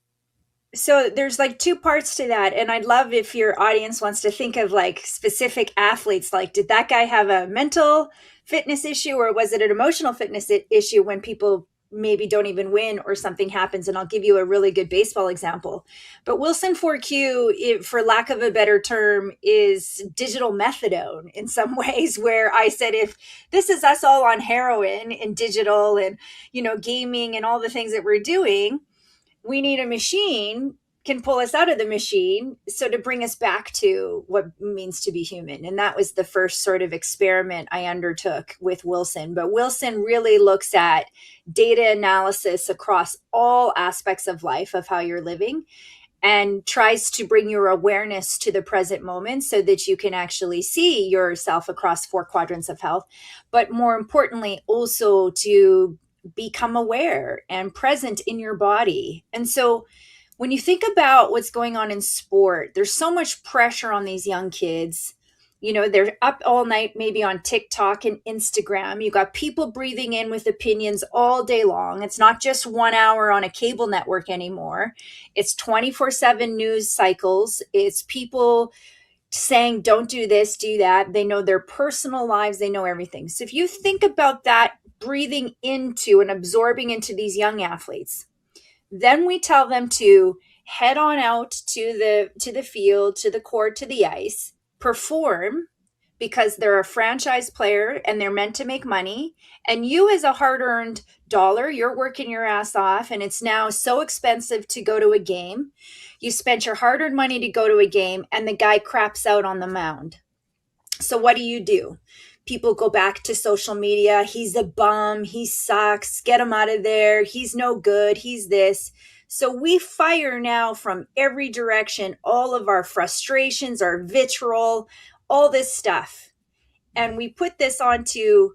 So there's like two parts to that. And I'd love if your audience wants to think of like specific athletes. Like, did that guy have a mental fitness issue, or was it an emotional fitness issue when people maybe don't even win or something happens? And I'll give you a really good baseball example. But Wilson 4Q, for lack of a better term, is digital methadone in some ways, where I said, if this is us all on heroin and digital and, gaming and all the things that we're doing, we need a machine can pull us out of the machine. So to bring us back to what it means to be human. And that was the first sort of experiment I undertook with Wilson. But Wilson really looks at data analysis across all aspects of life, of how you're living, and tries to bring your awareness to the present moment so that you can actually see yourself across 4 quadrants of health. But more importantly, also to become aware and present in your body. And so when you think about what's going on in sport, there's so much pressure on these young kids. They're up all night, maybe on TikTok and Instagram. You got people breathing in with opinions all day long. It's not just 1 hour on a cable network anymore. It's 24/7 news cycles. It's people saying, don't do this, do that. They know their personal lives. They know everything. So if you think about that, breathing into and absorbing into these young athletes, then we tell them to head on out to the field, to the court, to the ice, perform, because they're a franchise player and they're meant to make money. And you, as a hard-earned dollar, you're working your ass off, and it's now so expensive to go to a game. You spent your hard-earned money to go to a game, and the guy craps out on the mound. So what do? People go back to social media. He's a bum. He sucks. Get him out of there. He's no good. He's this. So we fire now from every direction, all of our frustrations, our vitriol, all this stuff. And we put this onto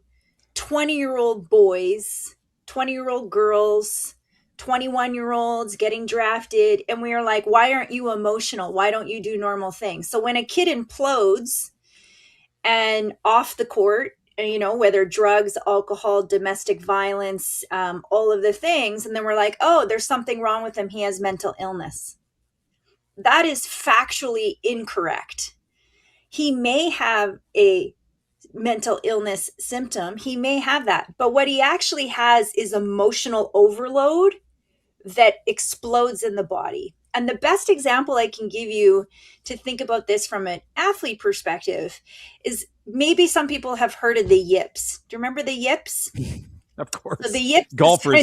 20-year-old boys, 20-year-old girls, 21-year-olds getting drafted. And we are like, why aren't you emotional? Why don't you do normal things? So when a kid implodes and off the court, whether drugs, alcohol, domestic violence, all of the things, and then we're like, oh, there's something wrong with him. He has mental illness. That is factually incorrect. He may have a mental illness symptom. He may have that. But what he actually has is emotional overload that explodes in the body. And the best example I can give you to think about this from an athlete perspective is, maybe some people have heard of the yips. Do you remember the yips? Of course. So the yips, golfers,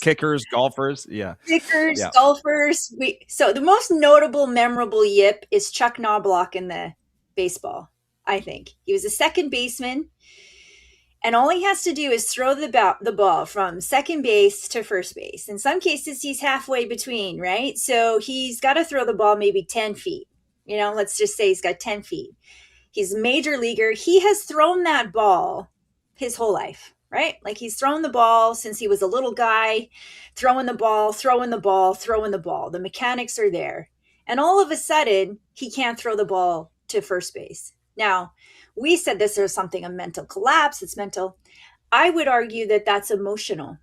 kickers, golfers. Yeah. Kickers, yeah. Golfers. So the most notable, memorable yip is Chuck Knobloch in the baseball, I think. He was a second baseman. And all he has to do is throw the ball from second base to first base. In some cases, he's halfway between, right? So he's got to throw the ball maybe 10 feet. Let's just say he's got 10 feet. He's a major leaguer. He has thrown that ball his whole life, right? Like, he's thrown the ball since he was a little guy, throwing the ball. The mechanics are there. And all of a sudden, he can't throw the ball to first base. Now, we said this is something, a mental collapse. It's mental. I would argue that that's emotional.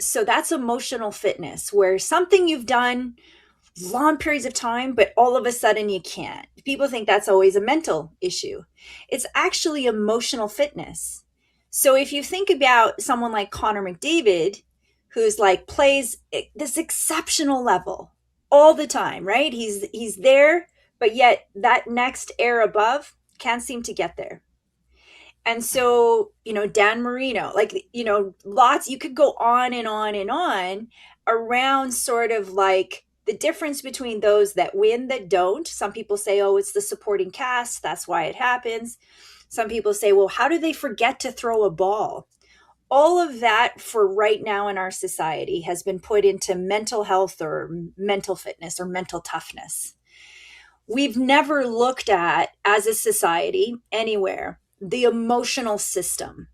So that's emotional fitness, where something you've done long periods of time, but all of a sudden you can't. People think that's always a mental issue. It's actually emotional fitness. So if you think about someone like Connor McDavid, who's like plays this exceptional level all the time, right? He's there, but yet that next air above can't seem to get there. And so, Dan Marino, lots, you could go on and on and on around sort of like the difference between those that win, that don't. Some people say, oh, it's the supporting cast. That's why it happens. Some people say, well, how do they forget to throw a ball? All of that for right now in our society has been put into mental health or mental fitness or mental toughness. We've never looked at, as a society anywhere, the emotional system.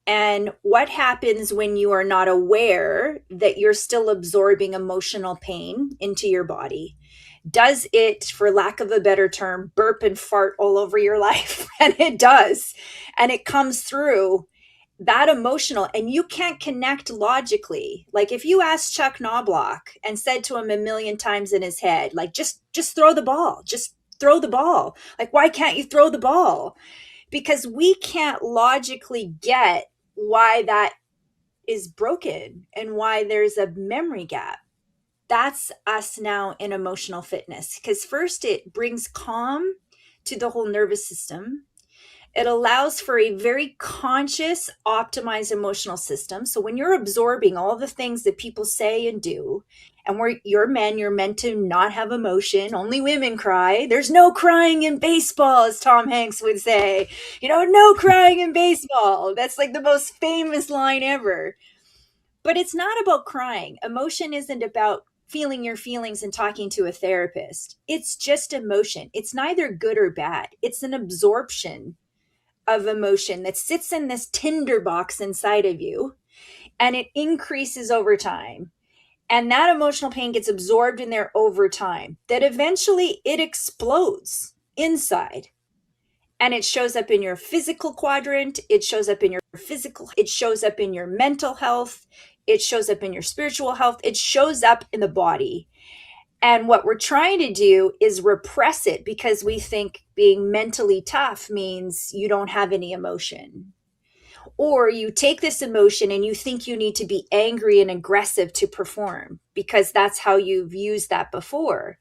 And what happens when you are not aware that you're still absorbing emotional pain into your body? Does it, for lack of a better term, burp and fart all over your life? And it does. And it comes through that emotional, and you can't connect logically. Like if you asked Chuck Knobloch and said to him a million times in his head, like, just throw the ball, just throw the ball. Like, why can't you throw the ball? Because we can't logically get why that is broken and why there's a memory gap. That's us now in emotional fitness. Because first, it brings calm to the whole nervous system. It allows for a very conscious, optimized emotional system. So when you're absorbing all the things that people say and do, and you're men, you're meant to not have emotion. Only women cry. There's no crying in baseball, as Tom Hanks would say. No crying in baseball. That's like the most famous line ever. But it's not about crying. Emotion isn't about feeling your feelings and talking to a therapist. It's just emotion. It's neither good or bad. It's an absorption of emotion that sits in this tinderbox inside of you, and it increases over time. And that emotional pain gets absorbed in there over time, that eventually it explodes inside. And it shows up in your physical quadrant. It shows up in your it shows up in your mental health. It shows up in your spiritual health. It shows up in the body. And what we're trying to do is repress it because we think being mentally tough means you don't have any emotion. Or you take this emotion and you think you need to be angry and aggressive to perform because that's how you've used that before.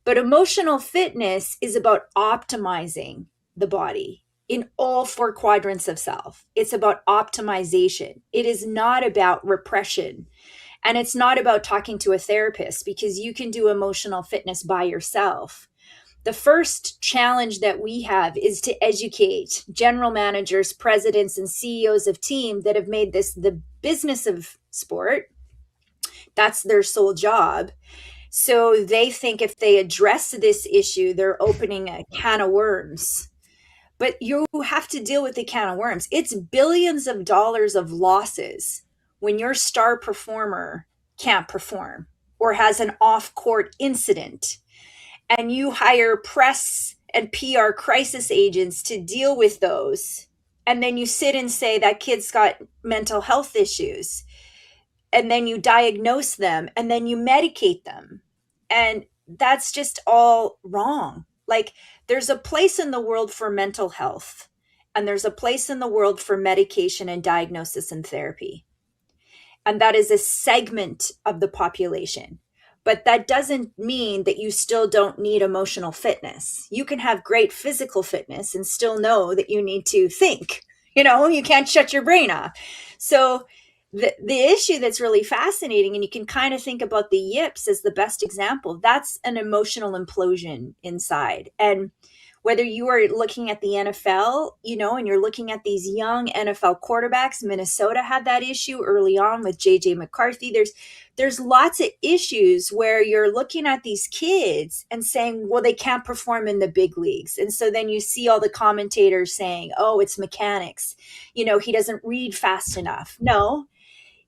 But emotional fitness is about optimizing the body in all 4 quadrants of self. It's about optimization. It is not about repression. And it's not about talking to a therapist because you can do emotional fitness by yourself. The first challenge that we have is to educate general managers, presidents, and CEOs of teams that have made this the business of sport. That's their sole job. So they think if they address this issue, they're opening a can of worms. But you have to deal with the can of worms. It's billions of dollars of losses when your star performer can't perform or has an off-court incident. And you hire press and PR crisis agents to deal with those. And then you sit and say that kid's got mental health issues. And then you diagnose them and then you medicate them. And that's just all wrong. Like there's a place in the world for mental health. And there's a place in the world for medication and diagnosis and therapy. And that is a segment of the population. But that doesn't mean that you still don't need emotional fitness. You can have great physical fitness and still know that you need to think. You can't shut your brain off. So the issue that's really fascinating, and you can kind of think about the yips as the best example, that's an emotional implosion inside. And whether you are looking at the NFL, and you're looking at these young NFL quarterbacks, Minnesota had that issue early on with JJ McCarthy. There's lots of issues where you're looking at these kids and saying, well, they can't perform in the big leagues. And so then you see all the commentators saying, oh, it's mechanics. He doesn't read fast enough. No,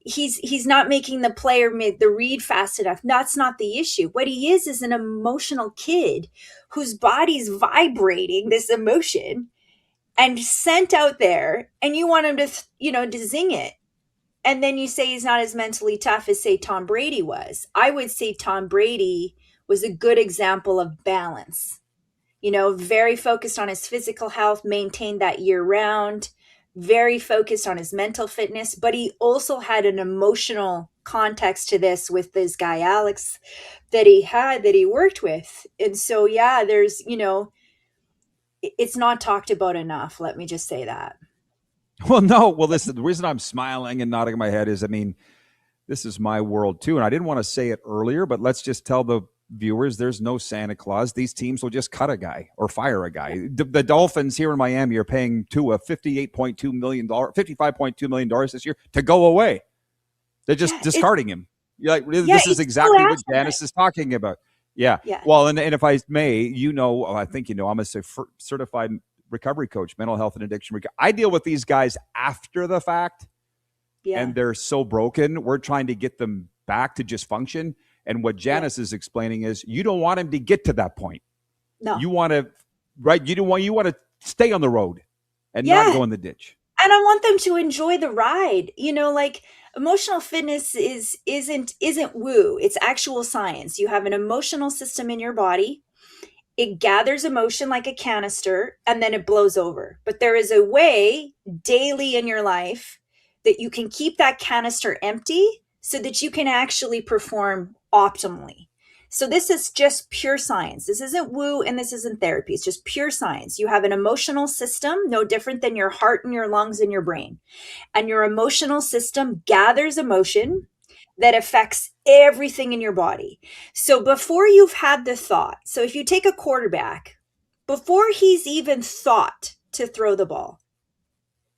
he's not making the player make the read fast enough. That's not the issue. What he is an emotional kid whose body's vibrating this emotion and sent out there, and you want him to, to zing it. And then you say he's not as mentally tough as, say, Tom Brady was. I would say Tom Brady was a good example of balance. Very focused on his physical health, maintained that year round, very focused on his mental fitness, but he also had an emotional context to this with this guy, Alex, that he worked with. And so, yeah, there's, it's not talked about enough. Let me just say that. Well, no. Well, listen, the reason I'm smiling and nodding my head is, this is my world too. And I didn't want to say it earlier, but let's just tell the viewers there's no Santa Claus. These teams will just cut a guy or fire a guy. The Dolphins here in Miami are paying Tua $55.2 million this year to go away. They're just discarding him. This is exactly what Janice is talking about. Yeah. Well, and if I may, I think I'm a certified recovery coach, mental health and addiction. I deal with these guys after the fact, and they're so broken. We're trying to get them back to just function. And what Janice is explaining is you don't want him to get to that point. No. You want to, right? You want to stay on the road and not go in the ditch. And I want them to enjoy the ride. You know, like emotional fitness isn't woo. It's actual science. You have an emotional system in your body. It gathers emotion like a canister, and then it blows over. But there is a way daily in your life that you can keep that canister empty so that you can actually perform optimally. So this is just pure science. This isn't woo and this isn't therapy. It's just pure science. You have an emotional system, no different than your heart and your lungs and your brain. And your emotional system gathers emotion that affects everything in your body. So before you've had the thought, so if you take a quarterback, before he's even thought to throw the ball,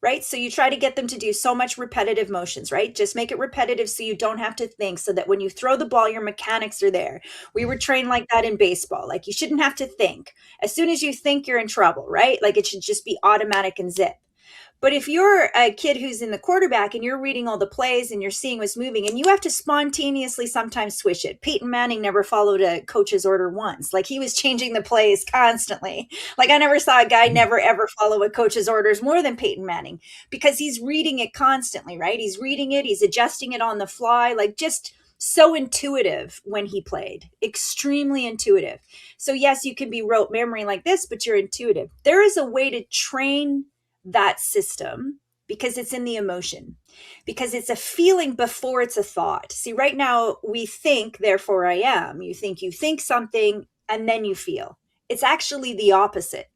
right? So you try to get them to do so much repetitive motions, right? Just make it repetitive so you don't have to think, so that when you throw the ball, your mechanics are there. We were trained like that in baseball. Like you shouldn't have to think. As soon as you think, you're in trouble, right? Like it should just be automatic and zip. But if you're a kid who's in the quarterback and you're reading all the plays and you're seeing what's moving and you have to spontaneously sometimes switch it. Peyton Manning never followed a coach's order once. Like he was changing the plays constantly. Like I never saw a guy never ever follow a coach's orders more than Peyton Manning, because he's reading it constantly, right? He's reading it. He's adjusting it on the fly, like just so intuitive when he played, extremely intuitive. So yes, you can be rote memory like this, but you're intuitive. There is a way to train that system, because it's in the emotion, because it's a feeling before it's a thought. See, right now we think, therefore I am. You think something and then you feel. It's actually the opposite.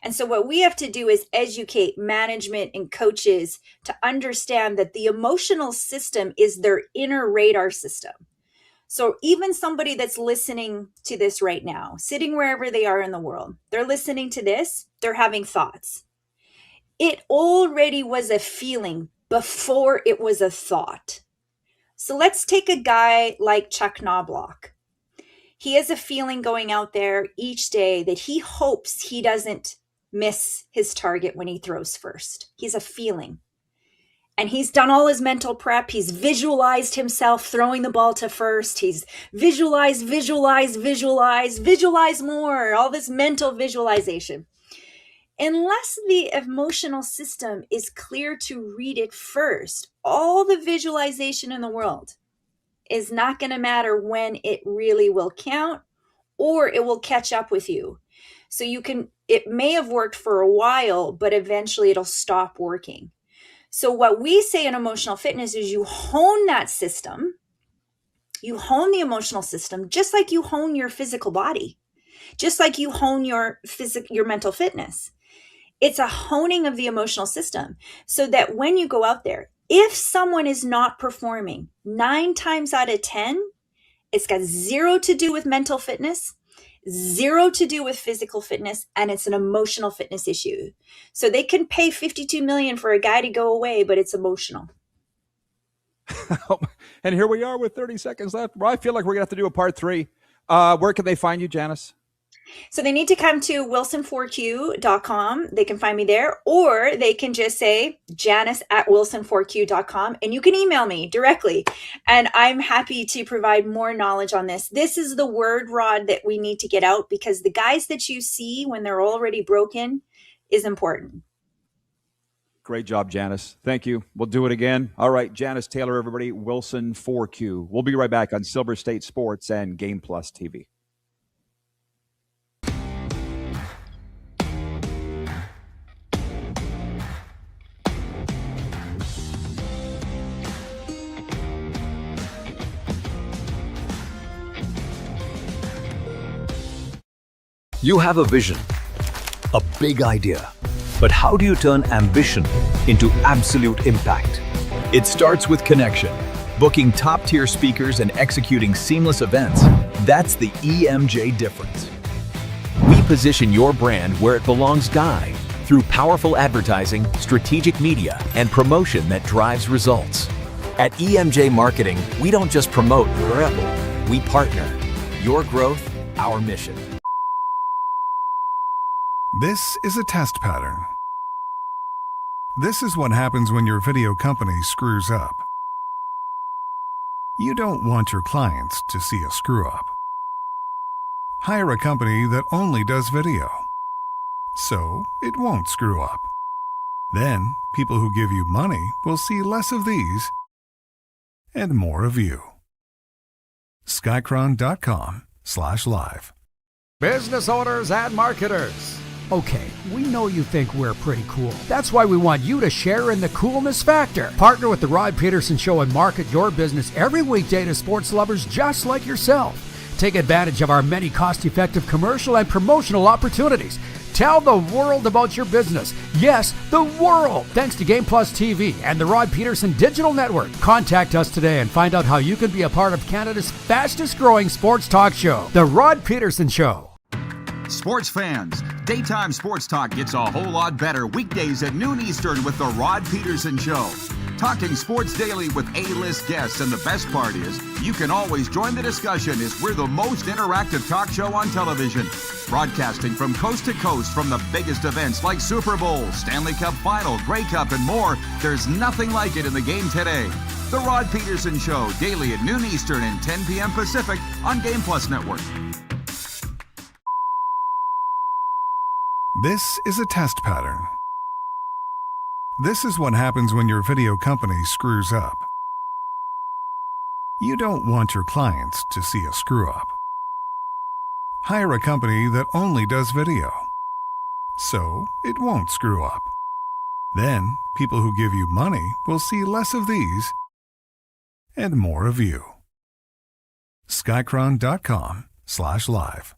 And so what we have to do is educate management and coaches to understand that the emotional system is their inner radar system. So even somebody that's listening to this right now, sitting wherever they are in the world, they're listening to this, they're having thoughts. It already was a feeling before it was a thought. So let's take a guy like Chuck Knobloch. He has a feeling going out there each day that he hopes he doesn't miss his target when he throws first. He's a feeling. And he's done all his mental prep. He's visualized himself throwing the ball to first. He's visualize more, all this mental visualization. Unless the emotional system is clear to read it first, all the visualization in the world is not going to matter when it really will count, or it will catch up with you. So it may have worked for a while, but eventually it'll stop working. So what we say in emotional fitness is you hone that system, you hone the emotional system, just like you hone your physical body, just like you hone your mental fitness. It's a honing of the emotional system, so that when you go out there, if someone is not performing 9 times out of 10, it's got 0 to do with mental fitness, 0 to do with physical fitness, and it's an emotional fitness issue. So they can pay $52 million for a guy to go away, but it's emotional. And here we are with 30 seconds left. Well, I feel like we're going to have to do a part 3. Where can they find you, Janice? So they need to come to wilson4q.com. They can find me there, or they can just say janice@wilson4q.com, and you can email me directly. And I'm happy to provide more knowledge on this. This is the word, Rod, that we need to get out, because the guys that you see when they're already broken is important. Great job, Janice. Thank you. We'll do it again. All right, Janice Taylor, everybody, Wilson4Q. We'll be right back on Silver State Sports and Game Plus TV. You have a vision, a big idea, but how do you turn ambition into absolute impact? It starts with connection. Booking top-tier speakers and executing seamless events, that's the EMJ difference. We position your brand where it belongs, Guy, through powerful advertising, strategic media, and promotion that drives results. At EMJ Marketing, we don't just promote, we partner. Your growth, our mission. This is a test pattern. This is what happens when your video company screws up. You don't want your clients to see a screw up. Hire a company that only does video, so it won't screw up. Then, people who give you money will see less of these and more of you. Skycron.com/live. Business owners and marketers. Okay, we know you think we're pretty cool. That's why we want you to share in the coolness factor. Partner with the Rod Pedersen Show and market your business every weekday to sports lovers just like yourself. Take advantage of our many cost-effective commercial and promotional opportunities. Tell the world about your business. Yes, the world. Thanks to Game Plus TV and the Rod Pedersen Digital Network. Contact us today and find out how you can be a part of Canada's fastest-growing sports talk show, The Rod Pedersen Show. Sports fans, daytime sports talk gets a whole lot better weekdays at noon Eastern with The Rod Pedersen Show. Talking sports daily with A-list guests, and the best part is, you can always join the discussion as we're the most interactive talk show on television. Broadcasting from coast to coast from the biggest events like Super Bowl, Stanley Cup Final, Grey Cup, and more, there's nothing like it in the game today. The Rod Pedersen Show, daily at noon Eastern and 10 p.m. Pacific on Game Plus Network. This is a test pattern. This is what happens when your video company screws up. You don't want your clients to see a screw up. Hire a company that only does video, so it won't screw up. Then, people who give you money will see less of these and more of you. Skycron.com/live.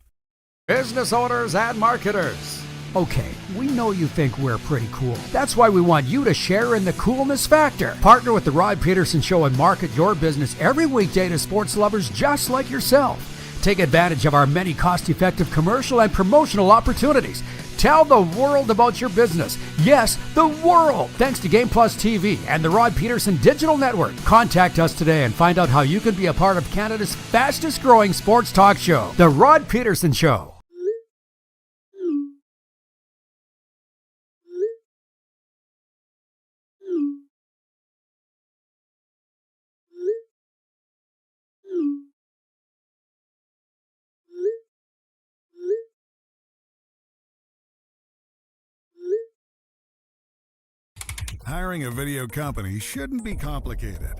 Business owners and marketers. Okay, we know you think we're pretty cool. That's why we want you to share in the coolness factor. Partner with the Rod Pedersen Show and market your business every weekday to sports lovers just like yourself. Take advantage of our many cost-effective commercial and promotional opportunities. Tell the world about your business. Yes, the world. Thanks to Game Plus TV and the Rod Pedersen Digital Network. Contact us today and find out how you can be a part of Canada's fastest-growing sports talk show, The Rod Pedersen Show. Hiring a video company shouldn't be complicated.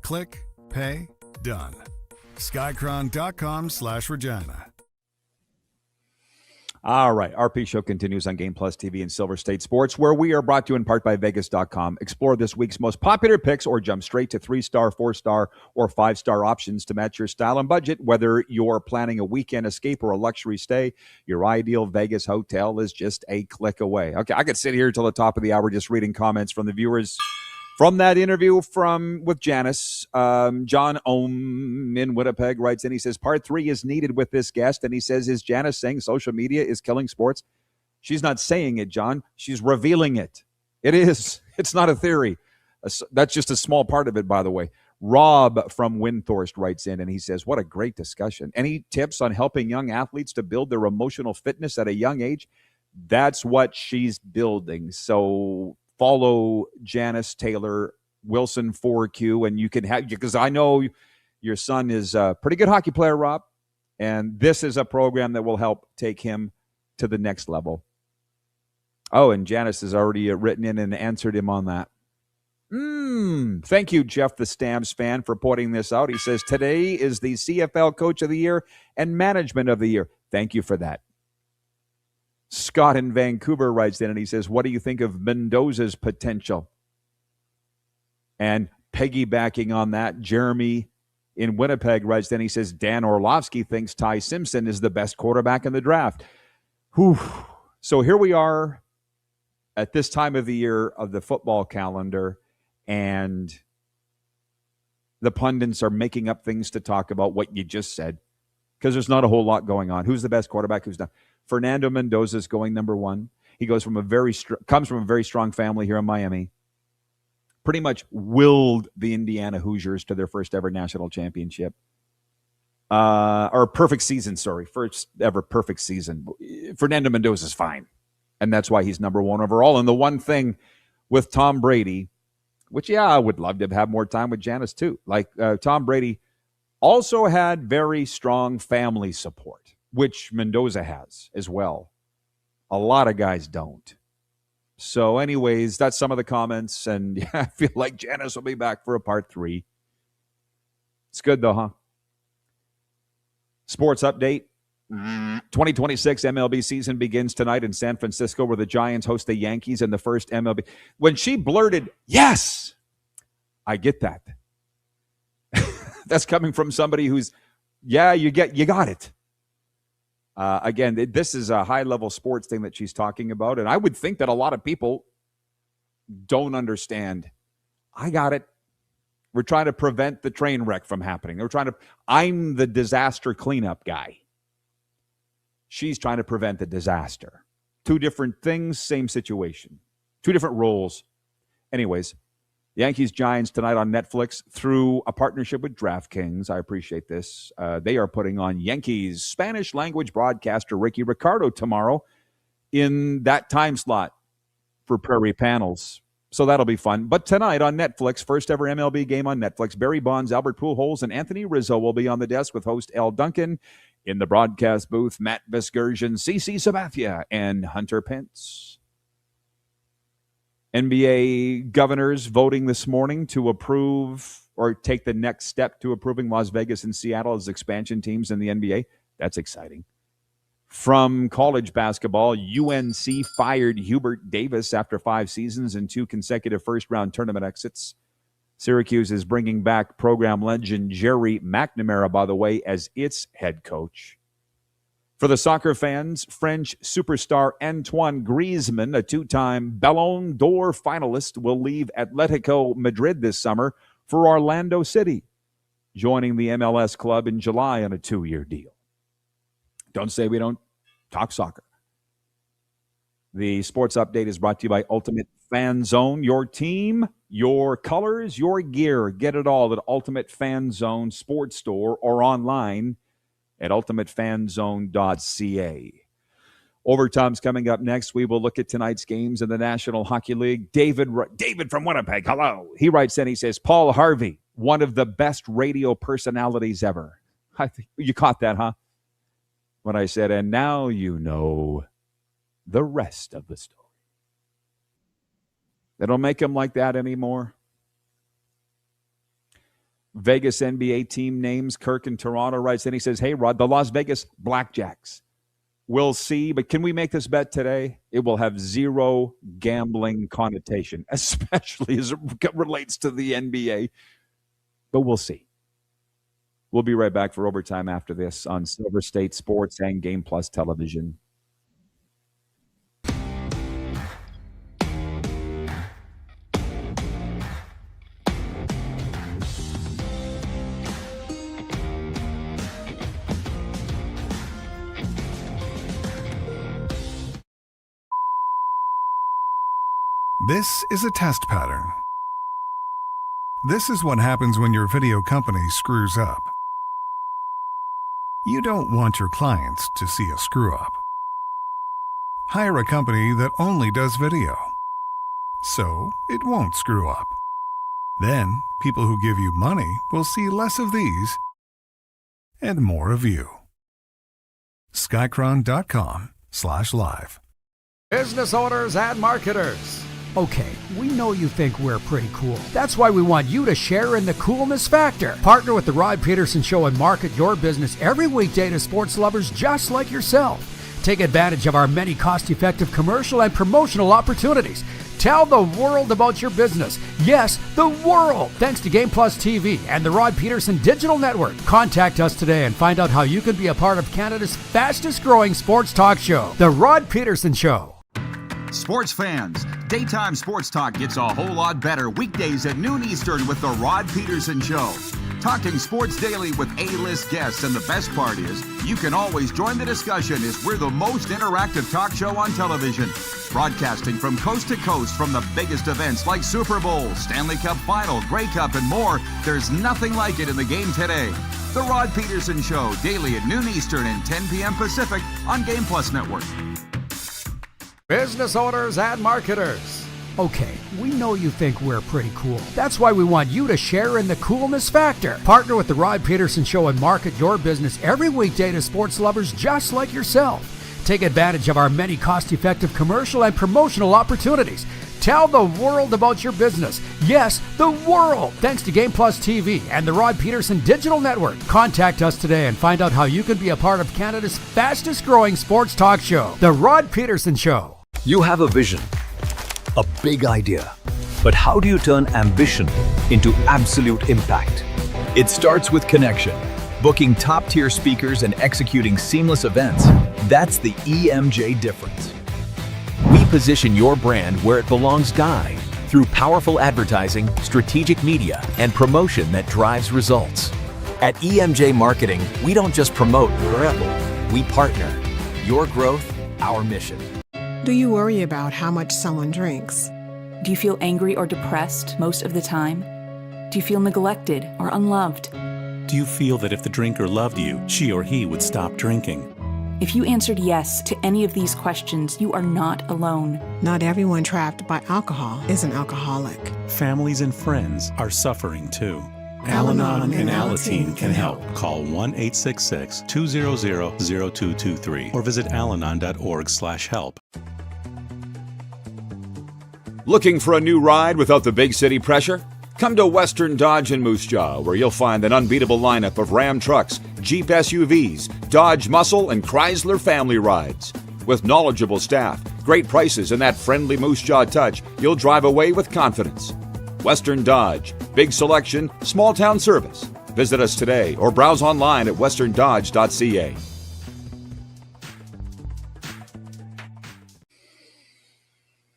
Click, pay, done. Skycron.com/Regina. All right. RP Show continues on Game Plus TV and Silver State Sports, where we are brought to you in part by Vegas.com. Explore this week's most popular picks or jump straight to 3-star, 4-star, or 5-star options to match your style and budget. Whether you're planning a weekend escape or a luxury stay, your ideal Vegas hotel is just a click away. Okay, I could sit here till the top of the hour just reading comments from the viewers from that interview with Janice. John Ohm in Winnipeg writes in, he says, part 3 is needed with this guest. And he says, is Janice saying social media is killing sports? She's not saying it, John. She's revealing it. It is. It's not a theory. That's just a small part of it, by the way. Rob from Windthorst writes in, and he says, what a great discussion. Any tips on helping young athletes to build their emotional fitness at a young age? That's what she's building. So follow Janice Taylor, Wilson 4Q, and you can have, because I know your son is a pretty good hockey player, Rob, and this is a program that will help take him to the next level. Oh, and Janice has already written in and answered him on that. Thank you, Jeff, the Stamps fan, for putting this out. He says, today is the CFL Coach of the Year and Management of the Year. Thank you for that. Scott in Vancouver writes in and he says, what do you think of Mendoza's potential? And piggybacking on that, Jeremy in Winnipeg writes in, he says, Dan Orlovsky thinks Ty Simpson is the best quarterback in the draft. Whew. So here we are at this time of the year of the football calendar, and the pundits are making up things to talk about what you just said, because there's not a whole lot going on. Who's the best quarterback? Who's not? Fernando Mendoza is going number 1. He goes from comes from a very strong family here in Miami. Pretty much willed the Indiana Hoosiers to their first ever national championship. or perfect season, sorry. First ever perfect season. Fernando Mendoza's fine. And that's why he's number one overall. And the one thing with Tom Brady, which, yeah, I would love to have more time with Janice too. Like Tom Brady also had very strong family support, which Mendoza has as well. A lot of guys don't. So anyways, that's some of the comments. And yeah, I feel like Janice will be back for a part 3. It's good though, huh? Sports update. 2026 MLB season begins tonight in San Francisco, where the Giants host the Yankees in the first MLB. When she blurted, yes, I get that. That's coming from somebody who's, yeah, you got it. Again, this is a high-level sports thing that she's talking about, and I would think that a lot of people don't understand. I got it. We're trying to prevent the train wreck from happening. I'm the disaster cleanup guy. She's trying to prevent the disaster. 2 different things, same situation. 2 different roles. Anyways, Yankees-Giants tonight on Netflix through a partnership with DraftKings. I appreciate this. They are putting on Yankees Spanish-language broadcaster Ricky Ricardo tomorrow in that time slot for Prairie Panels. So that'll be fun. But tonight on Netflix, first ever MLB game on Netflix, Barry Bonds, Albert Pujols, and Anthony Rizzo will be on the desk with host Al Duncan. In the broadcast booth, Matt Vesgersian, CC Sabathia, and Hunter Pence. NBA governors voting this morning to approve or take the next step to approving Las Vegas and Seattle as expansion teams in the NBA. That's exciting. From college basketball, UNC fired Hubert Davis after 5 seasons and 2 consecutive first-round tournament exits. Syracuse is bringing back program legend Jerry McNamara, by the way, as its head coach. For the soccer fans, French superstar Antoine Griezmann, a 2-time Ballon d'Or finalist, will leave Atletico Madrid this summer for Orlando City, joining the MLS club in July on a 2-year deal. Don't say we don't talk soccer. The sports update is brought to you by Ultimate Fan Zone. Your team, your colors, your gear. Get it all at Ultimate Fan Zone Sports Store or online at ultimatefanzone.ca. Overtime's coming up next. We will look at tonight's games in the National Hockey League. David from Winnipeg, hello. He writes in, he says, Paul Harvey, one of the best radio personalities ever. I think you caught that, huh? When I said, and now you know the rest of the story. They don't make him like that anymore. Vegas NBA team names, Kirk in Toronto writes in. He says, hey, Rod, the Las Vegas Blackjacks. We'll see, but can we make this bet today? It will have 0 gambling connotation, especially as it relates to the NBA. But we'll see. We'll be right back for overtime after this on Silver State Sports and Game Plus Television. This is a test pattern. This is what happens when your video company screws up. You don't want your clients to see a screw-up. Hire a company that only does video, so it won't screw up. Then, people who give you money will see less of these and more of you. Skycron.com/live. Business owners and marketers. Okay, we know you think we're pretty cool. That's why we want you to share in the coolness factor. Partner with the Rod Pedersen Show and market your business every weekday to sports lovers just like yourself. Take advantage of our many cost-effective commercial and promotional opportunities. Tell the world about your business. Yes, the world. Thanks to Game Plus TV and the Rod Pedersen Digital Network. Contact us today and find out how you can be a part of Canada's fastest-growing sports talk show, The Rod Pedersen Show. Sports fans, daytime sports talk gets a whole lot better weekdays at noon Eastern with the Rod Pedersen Show. Talking sports daily with A-list guests, and the best part is, you can always join the discussion as we're the most interactive talk show on television. Broadcasting from coast to coast from the biggest events like Super Bowl, Stanley Cup Final, Grey Cup, and more, there's nothing like it in the game today. The Rod Pedersen Show, daily at noon Eastern and 10 p.m. Pacific on Game Plus Network. Business owners and marketers. Okay, we know you think we're pretty cool. That's why we want you to share in the coolness factor. Partner with the Rod Pedersen Show and market your business every weekday to sports lovers just like yourself. Take advantage of our many cost-effective commercial and promotional opportunities. Tell the world about your business. Yes, the world. Thanks to Game Plus TV and the Rod Pedersen Digital Network. Contact us today and find out how you can be a part of Canada's fastest-growing sports talk show, The Rod Pedersen Show. You have a vision, a big idea. But how do you turn ambition into absolute impact? It starts with connection. Booking top-tier speakers and executing seamless events. That's the EMJ difference. We position your brand where it belongs, Guy, through powerful advertising, strategic media, and promotion that drives results. At EMJ Marketing, we don't just promote, we partner. Your growth, our mission. Do you worry about how much someone drinks? Do you feel angry or depressed most of the time? Do you feel neglected or unloved? Do you feel that if the drinker loved you, she or he would stop drinking? If you answered yes to any of these questions, you are not alone. Not everyone trapped by alcohol is an alcoholic. Families and friends are suffering too. Al-Anon and Alateen can help. Call 1-866-200-0223 or visit alanon.org/help. Looking for a new ride without the big city pressure? Come to Western Dodge in Moose Jaw, where you'll find an unbeatable lineup of Ram trucks, Jeep SUVs, Dodge Muscle, and Chrysler family rides. With knowledgeable staff, great prices, and that friendly Moose Jaw touch, you'll drive away with confidence. Western Dodge, big selection, small town service. Visit us today or browse online at westerndodge.ca.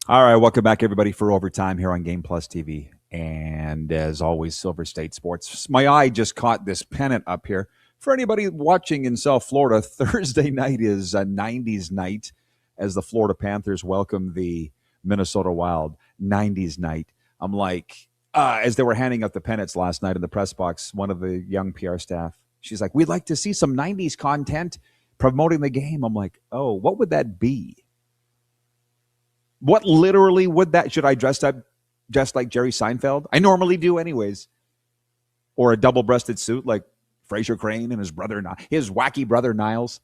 All right, welcome back, everybody, for Overtime here on Game Plus TV. And as always, Silver State Sports. My eye just caught this pennant up here. For anybody watching in South Florida, Thursday night is a 90s night as the Florida Panthers welcome the Minnesota Wild. 90s night. I'm like, as they were handing out the pennants last night in the press box, one of the young PR staff, she's like, we'd like to see some 90s content promoting the game. I'm like, oh, what would that be? What literally would that, should I dress up just like Jerry Seinfeld? I normally do anyways. Or a double-breasted suit like Fraser Crane and his wacky brother Niles.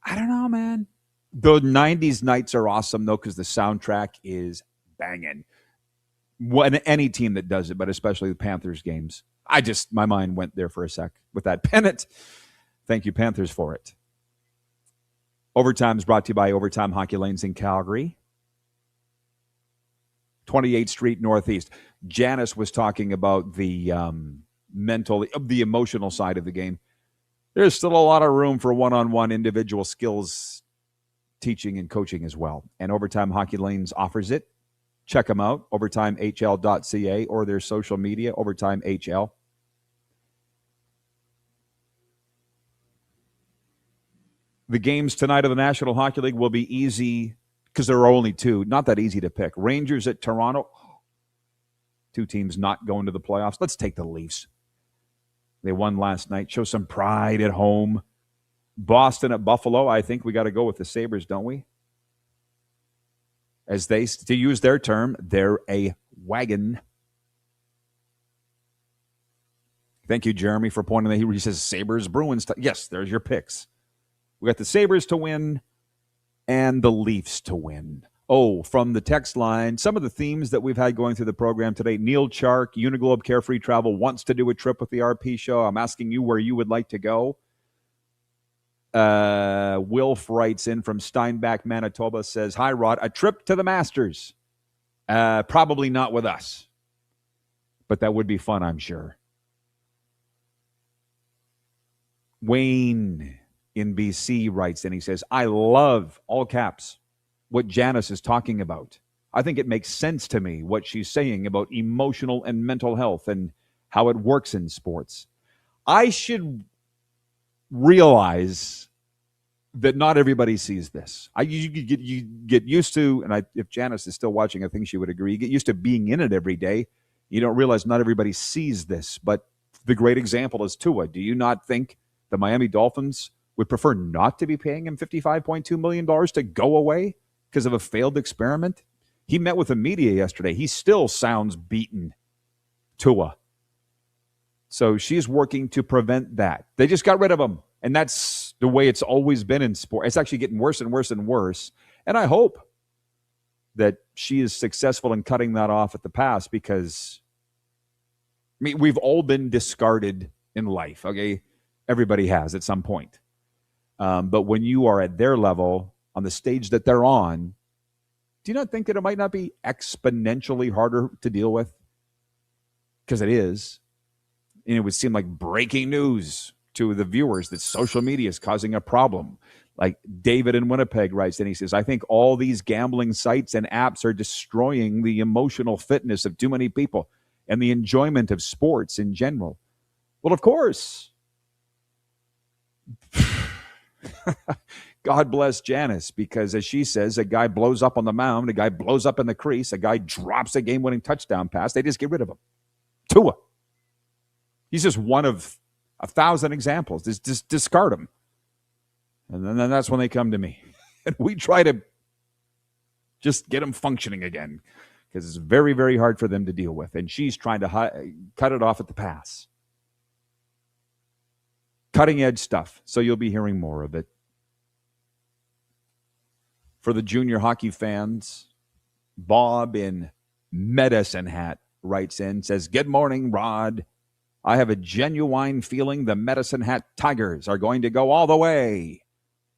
I don't know, man. The 90s nights are awesome, though, because the soundtrack is banging. Any team that does it, but especially the Panthers games. My mind went there for a sec with that pennant. Thank you, Panthers, for it. Overtime is brought to you by Overtime Hockey Lanes in Calgary. 28th Street Northeast. Janice was talking about the the emotional side of the game. There's still a lot of room for one-on-one individual skills teaching and coaching as well. And Overtime Hockey Lanes offers it. Check them out, overtimehl.ca, or their social media, OvertimeHL. The games tonight of the National Hockey League will be easy because there are only two. Not that easy to pick. Rangers at Toronto. Two teams not going to the playoffs. Let's take the Leafs. They won last night. Show some pride at home. Boston at Buffalo. I think we got to go with the Sabres, don't we? As they, to use their term, they're a wagon. Thank you, Jeremy, for pointing that. He says Sabres, Bruins. Yes, there's your picks. We got the Sabres to win and the Leafs to win. Oh, from the text line, some of the themes that we've had going through the program today. Neil Chark, Uniglobe Carefree Travel, wants to do a trip with the RP show. I'm asking you where you would like to go. Wilf writes in from Steinbach, Manitoba, says, hi, Rod, a trip to the Masters. Probably not with us, but that would be fun, I'm sure. Wayne in BC writes in, he says, I love, all caps, what Janice is talking about. I think it makes sense to me what she's saying about emotional and mental health and how it works in sports. I should realize that not everybody sees this. You get used to, and if Janice is still watching, I think she would agree, you get used to being in it every day. You don't realize not everybody sees this. But the great example is Tua. Do you not think the Miami Dolphins would prefer not to be paying him $55.2 million to go away because of a failed experiment? He met with the media yesterday. He still sounds beaten, Tua. So she's working to prevent that. They just got rid of him. And that's the way it's always been in sport. It's actually getting worse and worse and worse. And I hope that she is successful in cutting that off at the pass, because, I mean, we've all been discarded in life, okay? Everybody has at some point. But when you are at their level, on the stage that they're on, do you not think that it might not be exponentially harder to deal with? Because it is. And it would seem like breaking news to the viewers that social media is causing a problem. Like David in Winnipeg writes, and he says, I think all these gambling sites and apps are destroying the emotional fitness of too many people and the enjoyment of sports in general. Well, of course. God bless Janice, because as she says, a guy blows up on the mound, a guy blows up in the crease, a guy drops a game-winning touchdown pass, they just get rid of him. Tua. He's just one of 1,000 examples. Just discard him. And then that's when they come to me. And we try to just get them functioning again, because it's very, very hard for them to deal with. And she's trying to cut it off at the pass. Cutting edge stuff. So you'll be hearing more of it. For the junior hockey fans, Bob in Medicine Hat writes in, says, good morning, Rod. I have a genuine feeling the Medicine Hat Tigers are going to go all the way.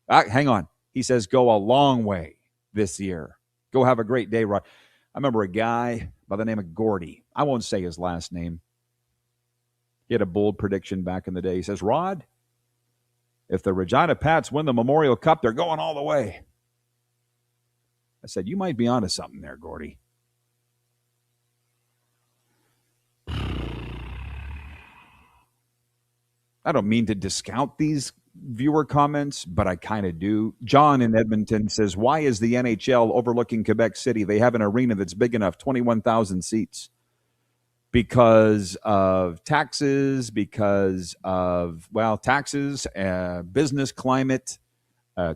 Hang on. He says go a long way this year. Go have a great day, Rod. I remember a guy by the name of Gordy. I won't say his last name. He had a bold prediction back in the day. He says, Rod, if the Regina Pats win the Memorial Cup, they're going all the way. I said, you might be onto something there, Gordy. I don't mean to discount these viewer comments, but I kind of do. John in Edmonton says, why is the NHL overlooking Quebec City? They have an arena that's big enough, 21,000 seats. Because of taxes, because of, taxes, business climate. I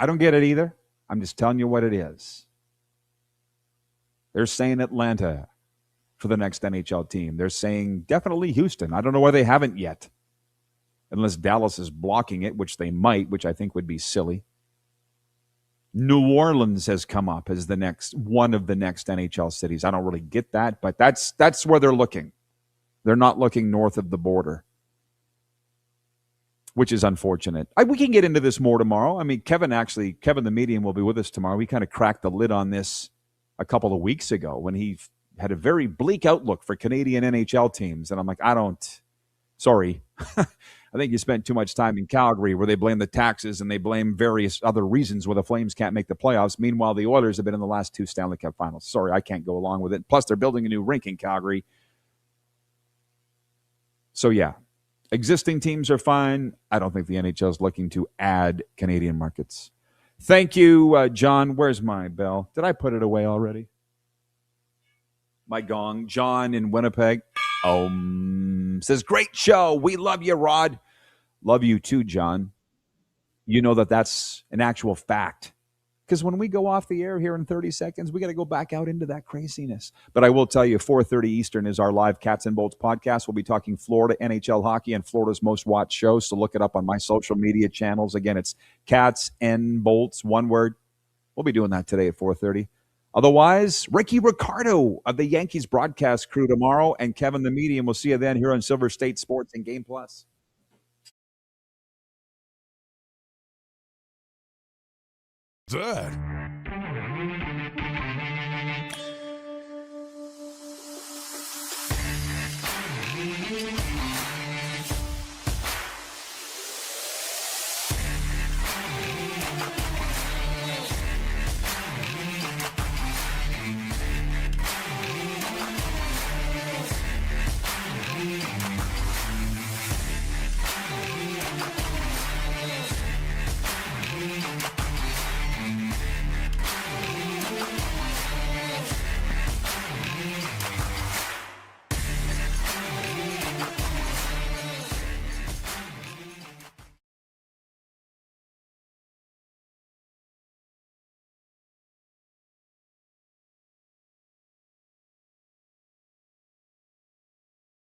don't get it either. I'm just telling you what it is. They're saying Atlanta for the next NHL team. They're saying definitely Houston. I don't know why they haven't yet, unless Dallas is blocking it, which they might, which I think would be silly. New Orleans has come up as one of the next NHL cities. I don't really get that, but that's where they're looking. They're not looking north of the border, which is unfortunate. We can get into this more tomorrow. I mean, Kevin the medium will be with us tomorrow. We kind of cracked the lid on this a couple of weeks ago when he had a very bleak outlook for Canadian NHL teams. And I'm like, sorry. I think you spent too much time in Calgary where they blame the taxes and they blame various other reasons where the Flames can't make the playoffs. Meanwhile, the Oilers have been in the last 2 Stanley Cup finals. Sorry, I can't go along with it. Plus, they're building a new rink in Calgary. So, yeah, existing teams are fine. I don't think the NHL is looking to add Canadian markets. Thank you, John. Where's my bell? Did I put it away already? My gong. John in Winnipeg says, great show. We love you, Rod. Love you too, John. You know that's an actual fact. Because when we go off the air here in 30 seconds, we got to go back out into that craziness. But I will tell you, 4:30 Eastern is our live Cats and Bolts podcast. We'll be talking Florida NHL hockey and Florida's most watched show. So look it up on my social media channels. Again, it's Cats and Bolts, one word. We'll be doing that today at 4:30. Otherwise, Ricky Ricardo of the Yankees broadcast crew tomorrow, and Kevin the Medium. We'll see you then here on Silver State Sports and Game Plus. That